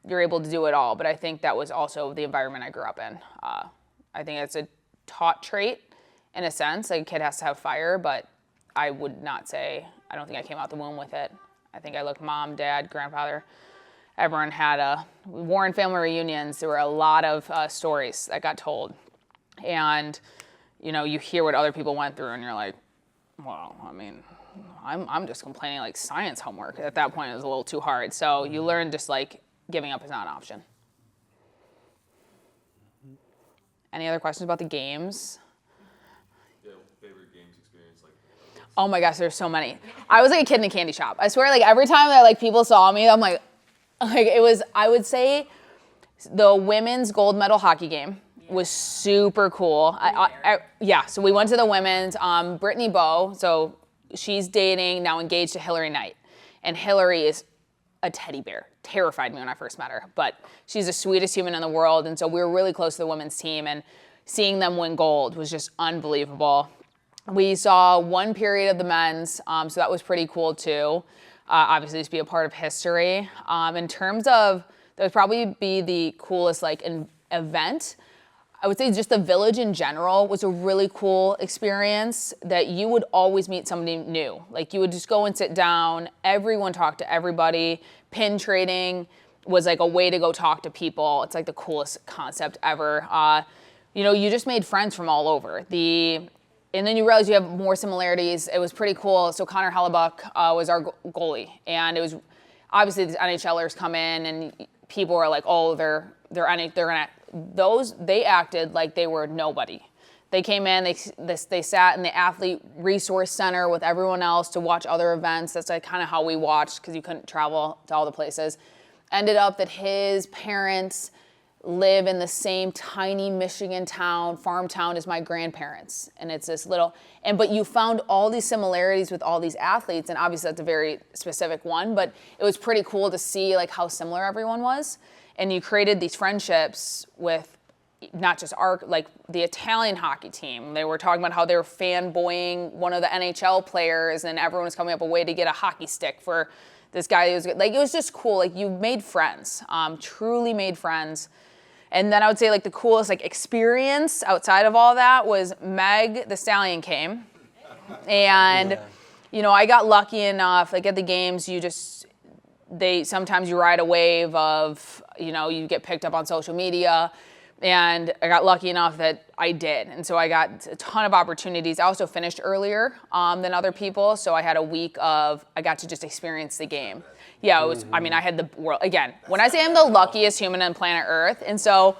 able to do it all. But I think that was also the environment I grew up in. I think it's a taught trait in a sense. Like, a kid has to have fire, but I would not say, I don't think I came out the womb with it. I think I looked mom, dad, grandfather. Everyone had Warren family reunions. There were a lot of stories that got told. And, you hear what other people went through, and you're like, well, I mean, I'm just complaining like science homework. At that point, it was a little too hard. So you learn just like giving up is not an option. Any other questions about the games? Yeah, favorite games experience, like. Oh my gosh, there's so many. I was like a kid in a candy shop. I swear, like every time that like people saw me, I'm like it was, I would say the women's gold medal hockey game was super cool. So we went to the women's, Brittany Bowe, so she's dating, now engaged to Hillary Knight. And Hillary is a teddy bear. Terrified me when I first met her, but she's the sweetest human in the world. And so we were really close to the women's team, and seeing them win gold was just unbelievable. We saw one period of the men's, so that was pretty cool too. Obviously, just be a part of history. In terms of, that would probably be the coolest event. I would say just the village in general was a really cool experience, that you would always meet somebody new. Like, you would just go and sit down, everyone talked to everybody. Pin trading was like a way to go talk to people. It's like the coolest concept ever. You just made friends from all over. And then you realize you have more similarities. It was pretty cool. So Connor Hellebuck was our goalie, and it was obviously the NHLers come in, and people were like, oh, they acted like they were nobody. They came in, they sat in the athlete resource center with everyone else to watch other events. That's like kind of how we watched, because you couldn't travel to all the places. ended up that his parents live in the same tiny Michigan town, farm town as my grandparents. And it's this little, but you found all these similarities with all these athletes, and obviously that's a very specific one, but it was pretty cool to see like how similar everyone was. And you created these friendships with not just like the Italian hockey team. They were talking about how they were fanboying one of the NHL players, and everyone was coming up with a way to get a hockey stick for this guy who was like, it was just cool. Like you made friends, truly made friends. And then I would say like the coolest like experience outside of all that was Meg the Stallion came. And, you know, I got lucky enough, like at the games, sometimes you ride a wave of, you know, you get picked up on social media. And I got lucky enough that I did. And so I got a ton of opportunities. I also finished earlier than other people. So I had a week I got to just experience the game. Yeah, it was, I mean, I had the world, again, when I say I'm the luckiest human on planet Earth. And so,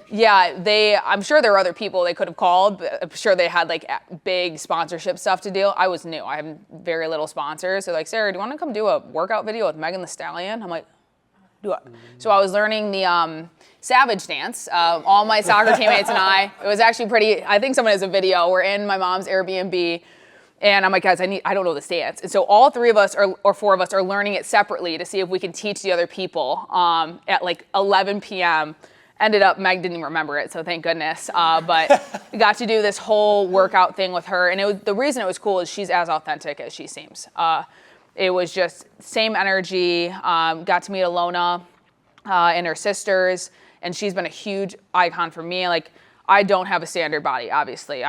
yeah, I'm sure there were other people they could have called, but I'm sure they had like big sponsorship stuff to deal. I was new. I have very little sponsors. They're like, Sarah, do you want to come do a workout video with Megan Thee Stallion? I'm like, do it. So I was learning the Savage dance. All my soccer teammates and it was actually pretty, I think someone has a video. We're in my mom's Airbnb. And I'm like, guys, I don't know this dance. And so all three of us or four of us are learning it separately to see if we can teach the other people at like 11 p.m. Ended up, Meg didn't even remember it, so thank goodness. But we got to do this whole workout thing with her. And the reason it was cool is she's as authentic as she seems. It was just same energy. Got to meet Alona and her sisters. And she's been a huge icon for me. Like, I don't have a standard body, obviously.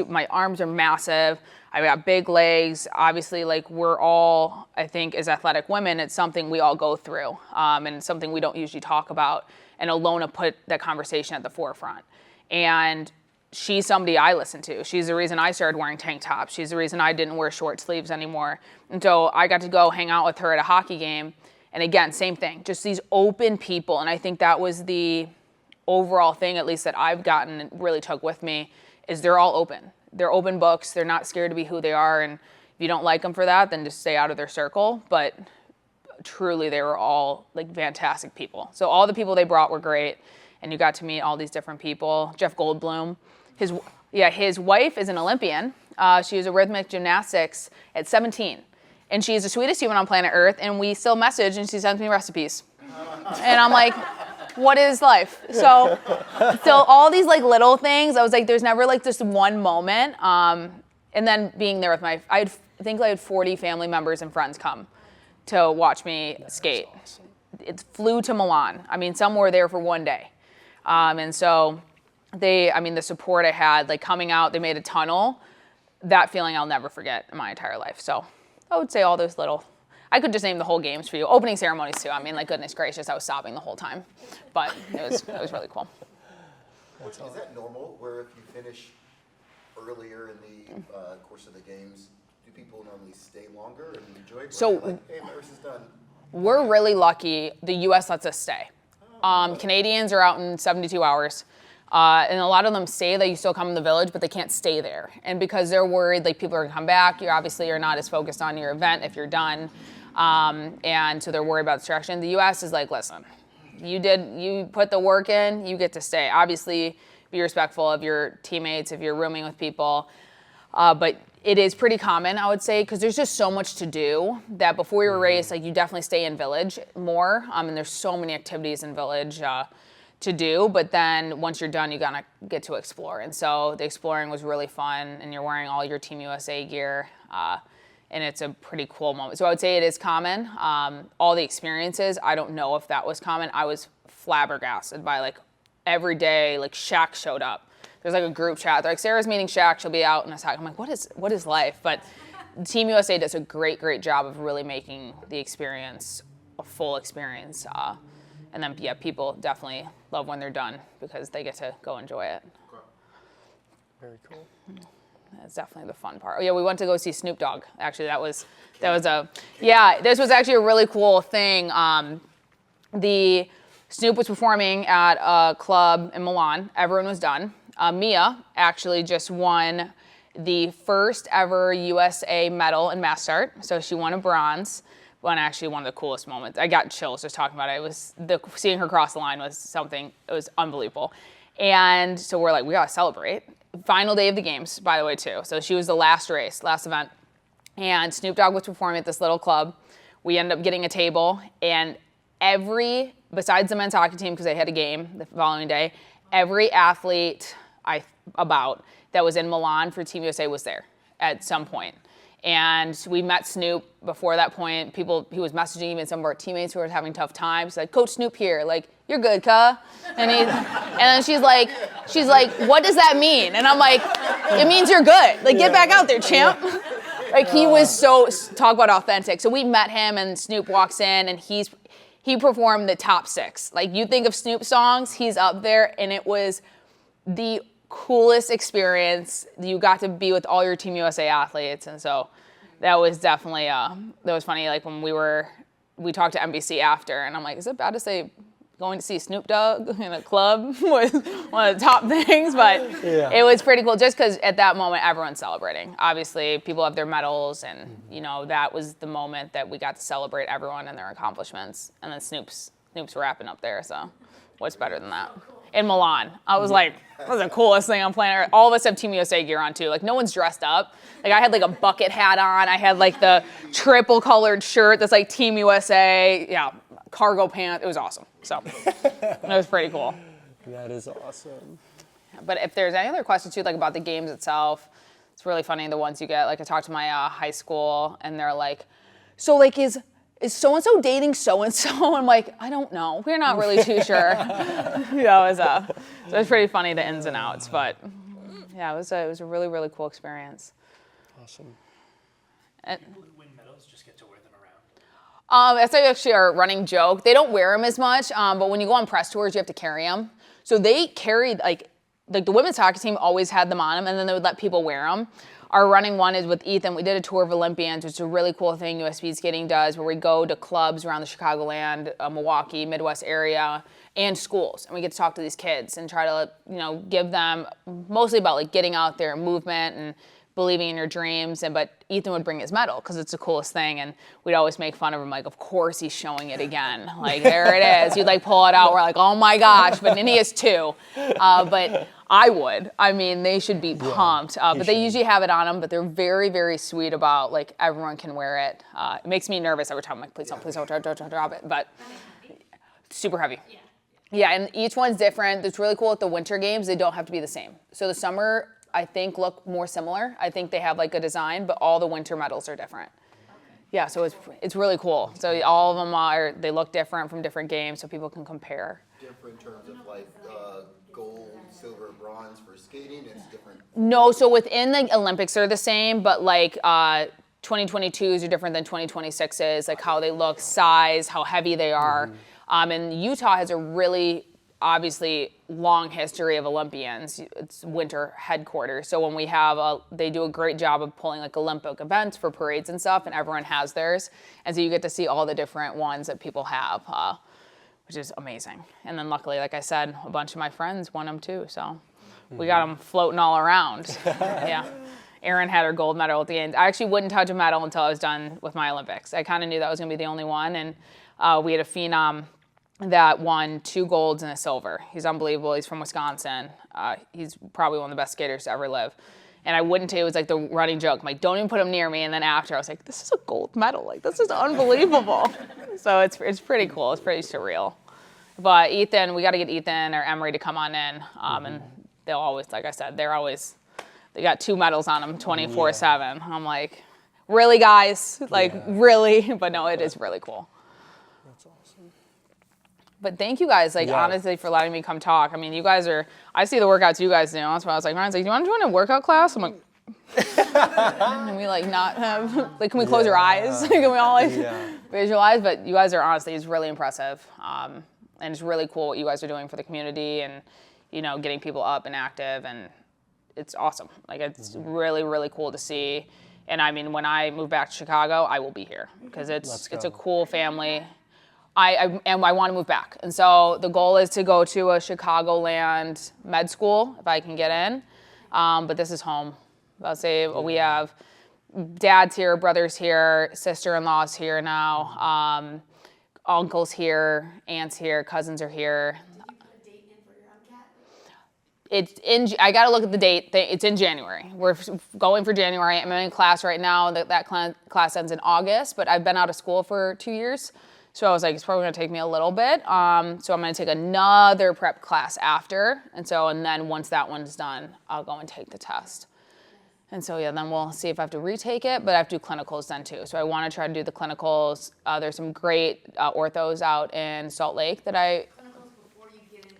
My arms are massive. I've got big legs. Obviously, like we're all, I think, as athletic women, it's something we all go through. And it's something we don't usually talk about. And Alona put that conversation at the forefront. And she's somebody I listen to. She's the reason I started wearing tank tops. She's the reason I didn't wear short sleeves anymore. And so I got to go hang out with her at a hockey game. And again, same thing, just these open people. And I think that was the overall thing, at least that I've gotten and really took with me, is they're all open. They're open books. They're not scared to be who they are. And if you don't like them for that, then just stay out of their circle. But truly, they were all like fantastic people. So all the people they brought were great. And you got to meet all these different people. Jeff Goldblum, his wife is an Olympian. She was a rhythmic gymnastics at 17. And she's the sweetest human on planet Earth. And we still message and she sends me recipes. And I'm like, what is life? So all these like little things, I was like, there's never like just one moment. And then being there with I think I had 40 family members and friends come to watch me skate. Awesome. It flew to Milan. I mean, some were there for one day. And so the support I had, like coming out, they made a tunnel. That feeling I'll never forget in my entire life. So I would say all those little, I could just name the whole games for you. Opening ceremonies too. I mean, like goodness gracious, I was sobbing the whole time. But it was really cool. Is that normal, where if you finish earlier in the course of the games, do people normally stay longer and enjoy it? So, Or like, hey, my race is done. We're really lucky. The U.S. lets us stay. Canadians are out in 72 hours. And a lot of them say that you still come in the village, but they can't stay there. And because they're worried, like people are gonna come back, you're not as focused on your event if you're done. And so they're worried about distraction. The U.S. is like, listen, you put the work in, you get to stay. Obviously, be respectful of your teammates if you're rooming with people. But it is pretty common, I would say, because there's just so much to do that before your race, like you definitely stay in village more. And there's so many activities in village to do, but then once you're done, you gotta get to explore. And so the exploring was really fun, and you're wearing all your Team USA gear, and it's a pretty cool moment. So I would say it is common. All the experiences, I don't know if that was common. I was flabbergasted by like every day, like Shaq showed up. There's like a group chat. They're like, Sarah's meeting Shaq, she'll be out in a sec. I'm like, what is life? But Team USA does a great job of really making the experience a full experience. And then, yeah, people definitely love when they're done because they get to go enjoy it. Very cool. That's definitely the fun part. Oh, yeah, we went to go see Snoop Dogg. Actually, this was actually a really cool thing. The Snoop was performing at a club in Milan. Everyone was done. Mia actually just won the first ever USA medal in mass start. So she won a bronze. One of the coolest moments. I got chills just talking about it. It was seeing her cross the line was something. It was unbelievable. And so we're like, we gotta celebrate. Final day of the games, by the way, too. So she was the last event. And Snoop Dogg was performing at this little club. We ended up getting a table, and besides the men's hockey team, because they had a game the following day, every athlete that was in Milan for Team USA was there at some point. And we met Snoop before that point. He was messaging even some of our teammates who were having tough times. Like, Coach Snoop here, like, you're good, cuh. And then she's like, what does that mean? And I'm like, it means you're good. Like, get back out there, champ. Like, he was talk about authentic. So we met him, and Snoop walks in, and he performed the top 6. Like, you think of Snoop songs, he's up there, and it was the coolest experience. You got to be with all your Team USA athletes, and so that was definitely that was funny. Like, when we talked to NBC after, and I'm like, is it bad to say going to see Snoop Dogg in a club was one of the top things? But it was pretty cool just because at that moment everyone's celebrating. Obviously, people have their medals, and that was the moment that we got to celebrate everyone and their accomplishments. And then Snoop's wrapping up there, so what's better than that? In Milan. I was like, that was the coolest thing on planet Earth. All of us have Team USA gear on too. Like, no one's dressed up. Like, I had like a bucket hat on. I had like the triple colored shirt that's like Team USA. Yeah, cargo pants. It was awesome. So it was pretty cool. That is awesome. But if there's any other questions too, like about the games itself, it's really funny the ones you get. Like, I talked to my high school, and they're like, so like is so-and-so dating so-and-so? I'm like, I don't know. We're not really too sure. It was pretty funny, the ins and outs. But yeah, it was a really, really cool experience. Awesome. People who win medals just get to wear them around. That's actually our running joke. They don't wear them as much, but when you go on press tours, you have to carry them. So they carried, like the women's hockey team always had them on them, and then they would let people wear them. Our running one is with Ethan. We did a tour of Olympians, which is a really cool thing US Speedskating does, where we go to clubs around the Chicagoland, Milwaukee, Midwest area, and schools. And we get to talk to these kids and try to, give them mostly about like getting out there, movement, and believing in your dreams. But Ethan would bring his medal because it's the coolest thing. And we'd always make fun of him, like, of course he's showing it again. Like, there it is. He'd like pull it out. We're like, oh my gosh. But then he is 2. But I would. I mean, they should be pumped. But they usually have it on them. But they're very, very sweet about, like, everyone can wear it. It makes me nervous every time. I'm like, please don't drop it. But super heavy. Yeah, and each one's different. It's really cool at the winter games. They don't have to be the same. So the summer, I think, look more similar. I think they have like a design, but all the winter medals are different. Yeah, so it's really cool. So all of them they look different from different games, so people can compare. Different in terms of like gold, silver, bronze for skating. It's different. No, so within the Olympics they're the same, but like 2022s are different than 2026s. Like how they look, size, how heavy they are. And Utah has a really obviously long history of Olympians. It's winter headquarters. So when we have they do a great job of pulling like Olympic events for parades and stuff, and everyone has theirs. And so you get to see all the different ones that people have, which is amazing. And then luckily, like I said, a bunch of my friends won them too. So we got them floating all around. Yeah. Erin had her gold medal at the end. I actually wouldn't touch a medal until I was done with my Olympics. I kind of knew that was going to be the only one. And we had a phenom that won 2 golds and a silver. He's unbelievable. He's from Wisconsin. He's probably one of the best skaters to ever live. And I wouldn't tell you, it was like the running joke. I'm like, don't even put him near me. And then after, I was like, this is a gold medal. Like, this is unbelievable. So it's pretty cool. It's pretty surreal. But Ethan, we got to get Ethan or Emery to come on in. And they'll always, like I said, they got 2 medals on them 24/7. I'm like, really, guys? Like, really? But no, it is really cool. That's awesome. But thank you guys, honestly, for letting me come talk. I mean, you guys I see the workouts you guys do. That's why I was like, Ryan's like, do you want to join a workout class? I'm like, can we not have, can we close your eyes? Can we all visualize? But you guys are honestly, it's really impressive. And it's really cool what you guys are doing for the community and, getting people up and active. And it's awesome. Like, it's really, really cool to see. And I mean, when I move back to Chicago, I will be here because it's a cool family. I want to move back. And so the goal is to go to a Chicagoland med school if I can get in. But this is home. I'll say we have dad's here, brother's here, sister-in-law's here now, uncle's here, aunt's here, cousins are here. Did you put a date in for your MCAT? I got to look at the date. It's in January. We're going for January. I'm in class right now. That class ends in August, but I've been out of school for 2 years. So I was like, it's probably going to take me a little bit. So I'm going to take another prep class after. And then once that one's done, I'll go and take the test. And so, yeah, then we'll see if I have to retake it, but I have to do clinicals then too. So I want to try to do the clinicals. There's some great orthos out in Salt Lake that Clinicals before you get into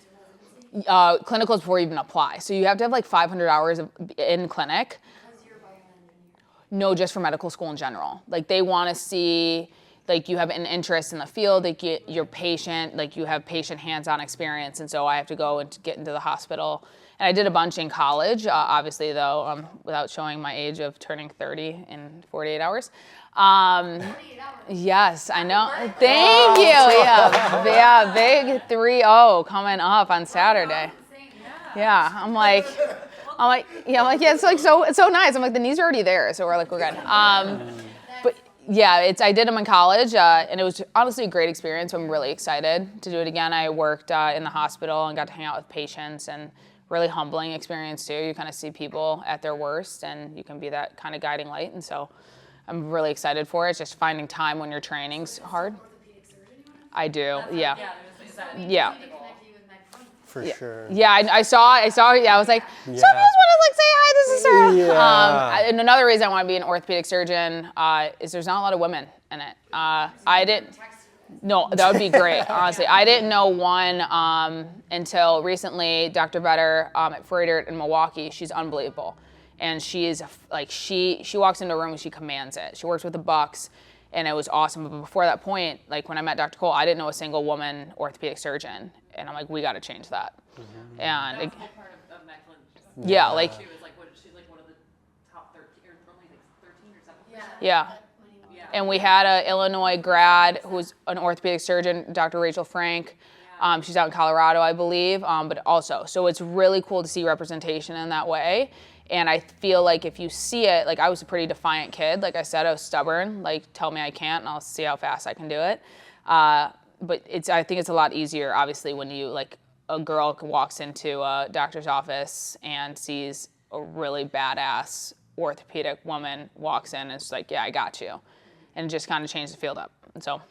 residency? clinicals before you even apply. So you have to have like 500 hours in clinic. Because you're a bioengineer. No, just for medical school in general. Like they want to see like you have an interest in the field, like you're patient, like you have patient hands-on experience. And so I have to go and get into the hospital. And I did a bunch in college, obviously though, without showing my age of turning 30 in 48 hours. 48 hours. Yes, I know. Thank you. Yeah, big 3-0 coming up on Saturday. Yeah, I'm like, yeah, it's like it's so nice. I'm like, the knees are already there, so we're good. But yeah, I did them in college, and it was honestly a great experience. I'm really excited to do it again. I worked in the hospital and got to hang out with patients, and really humbling experience too. You kind of see people at their worst, and you can be that kind of guiding light. And so, I'm really excited for it. It's just finding time when you're training's hard. Orthopedic surgeon you want? I do, yeah. Yeah. I need to connect you with my friend. For sure. Yeah, I saw. Yeah, I was like, so if you just want to like say hi, this is Sarah. Yeah. And another reason I want to be an orthopedic surgeon is there's not a lot of women in it. I didn't. No, that would be great. Honestly, I didn't know one until recently. Dr. Vetter at Freighter in Milwaukee. She's unbelievable, and she's like she walks into a room and she commands it. She works with the Bucks. And it was awesome. But before that point, like when I met Dr. Cole, I didn't know a single woman orthopedic surgeon. And I'm like, we got to change that. Mm-hmm. And That was the whole part of Mecklen. yeah, like She was like, she's like one of the top 13, or only like 13 or 17. yeah. And we had a Illinois grad who's an orthopedic surgeon, Dr. Rachel Frank. She's out in Colorado, I believe. But also, so it's really cool to see representation in that way. And I feel like if you see it, like I was a pretty defiant kid. Like I said, I was stubborn. Like tell me I can't, and I'll see how fast I can do it. But I think it's a lot easier, obviously, when you like a girl walks into a doctor's office and sees a really badass orthopedic woman walks in and it's like, yeah, I got you, and it just kind of changed the field up. And so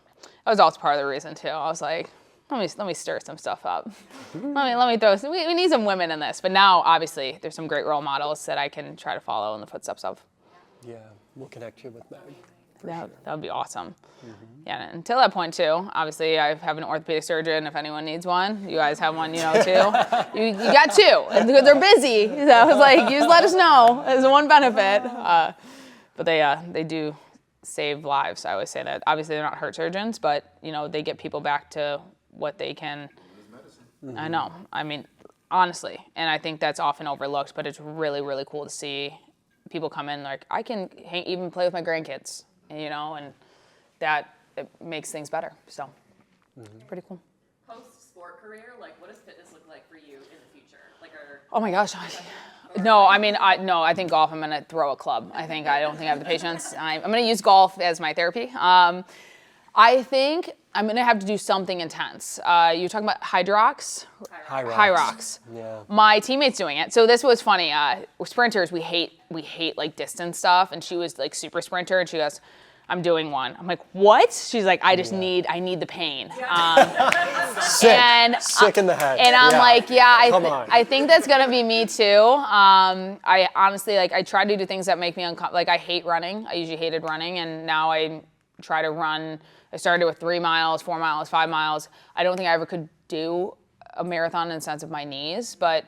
that was also part of the reason too. I was like, let me stir some stuff up. let me throw some, we need some women in this. But now, obviously, there's some great role models that I can try to follow in the footsteps of. Yeah, we'll connect you with Meg. That would be awesome. Yeah, and until that point too, obviously I have an orthopedic surgeon if anyone needs one. You guys have one, too. You got two, because they're busy. So I was like, you just let us know. There's one benefit. But they do save lives. I always say that. Obviously they're not heart surgeons, but they get people back to what they can. I know. I mean, honestly, and I think that's often overlooked, but it's really, really cool to see people come in like, I can even play with my grandkids, and that it makes things better. So it's pretty cool. Post-sport career, like what does fitness look like for you in the future? Like Oh my gosh. No, I mean, I think golf, I'm going to throw a club. I don't think I have the patience. I'm going to use golf as my therapy. I think I'm going to have to do something intense. You're talking about Hydrox? Hyrox. Yeah. My teammate's doing it. So this was funny. We're sprinters. We hate like distance stuff. And she was like super sprinter. And she goes, I'm doing one. I'm like, what? She's like, I need the pain. Sick in the head. And I'm like, yeah, I think that's gonna be me too. I honestly, like, I try to do things that make me uncomfortable. Like, I hate running. I usually hated running, and now I try to run. I started with 3 miles, 4 miles, 5 miles. I don't think I ever could do a marathon in the sense of my knees, but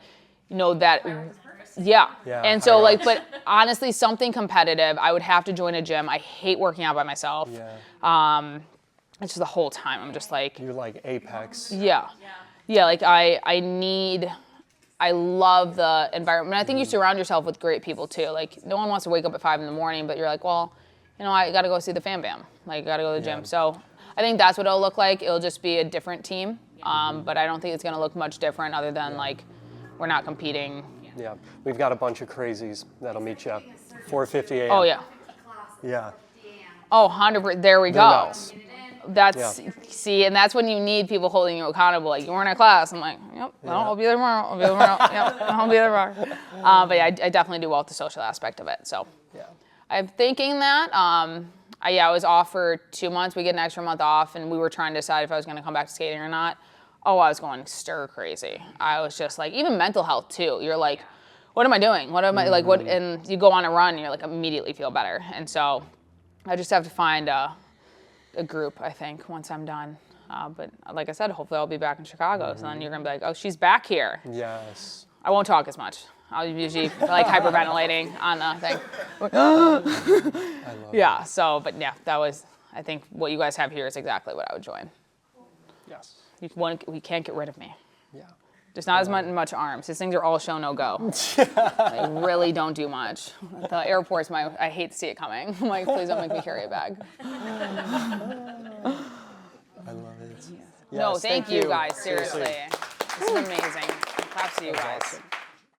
that. Yeah. And so but honestly, something competitive. I would have to join a gym. I hate working out by myself. Yeah. It's just the whole time I'm just like. You're like Apex. Yeah. Like I love the environment. I think you surround yourself with great people too. Like no one wants to wake up at 5 a.m, but you're like, well, I got to go see the Fam Bam. Like, got to go to the gym. So I think that's what it'll look like. It'll just be a different team. But I don't think it's going to look much different other than like we're not competing. Yeah, we've got a bunch of crazies that'll meet you. 4:50 a.m. Oh yeah. Yeah. Oh, 100%. There we They're go. nuts. That's see, and that's when you need people holding you accountable. Like, you weren't at class. I'm like, yep, no, I'll be there tomorrow. I'll be there tomorrow. Yep, I'll be there tomorrow. But yeah, I definitely do well with the social aspect of it. So Yeah. I'm thinking that. I was off for 2 months. We get an extra month off, and we were trying to decide if I was going to come back to skating or not. Oh, I was going stir crazy. I was just like, even mental health too. You're like, what am I doing? What am I like? What? And you go on a run, and you're like, immediately feel better. And so I just have to find a group, I think, once I'm done. But like I said, hopefully I'll be back in Chicago. So then you're gonna be like, oh, she's back here. Yes. I won't talk as much. I'll usually like hyperventilating on the thing. I love Yeah. So, but yeah, that was. I think what you guys have here is exactly what I would join. it. Yes. We can't get rid of me. Yeah. Just not as much arms. These things are all show no go. They really don't do much. The airport's I hate to see it coming. I'm like, please don't make me carry a bag. I love it. No, Yes, thank you guys, seriously. This is amazing. Props to you guys. Awesome.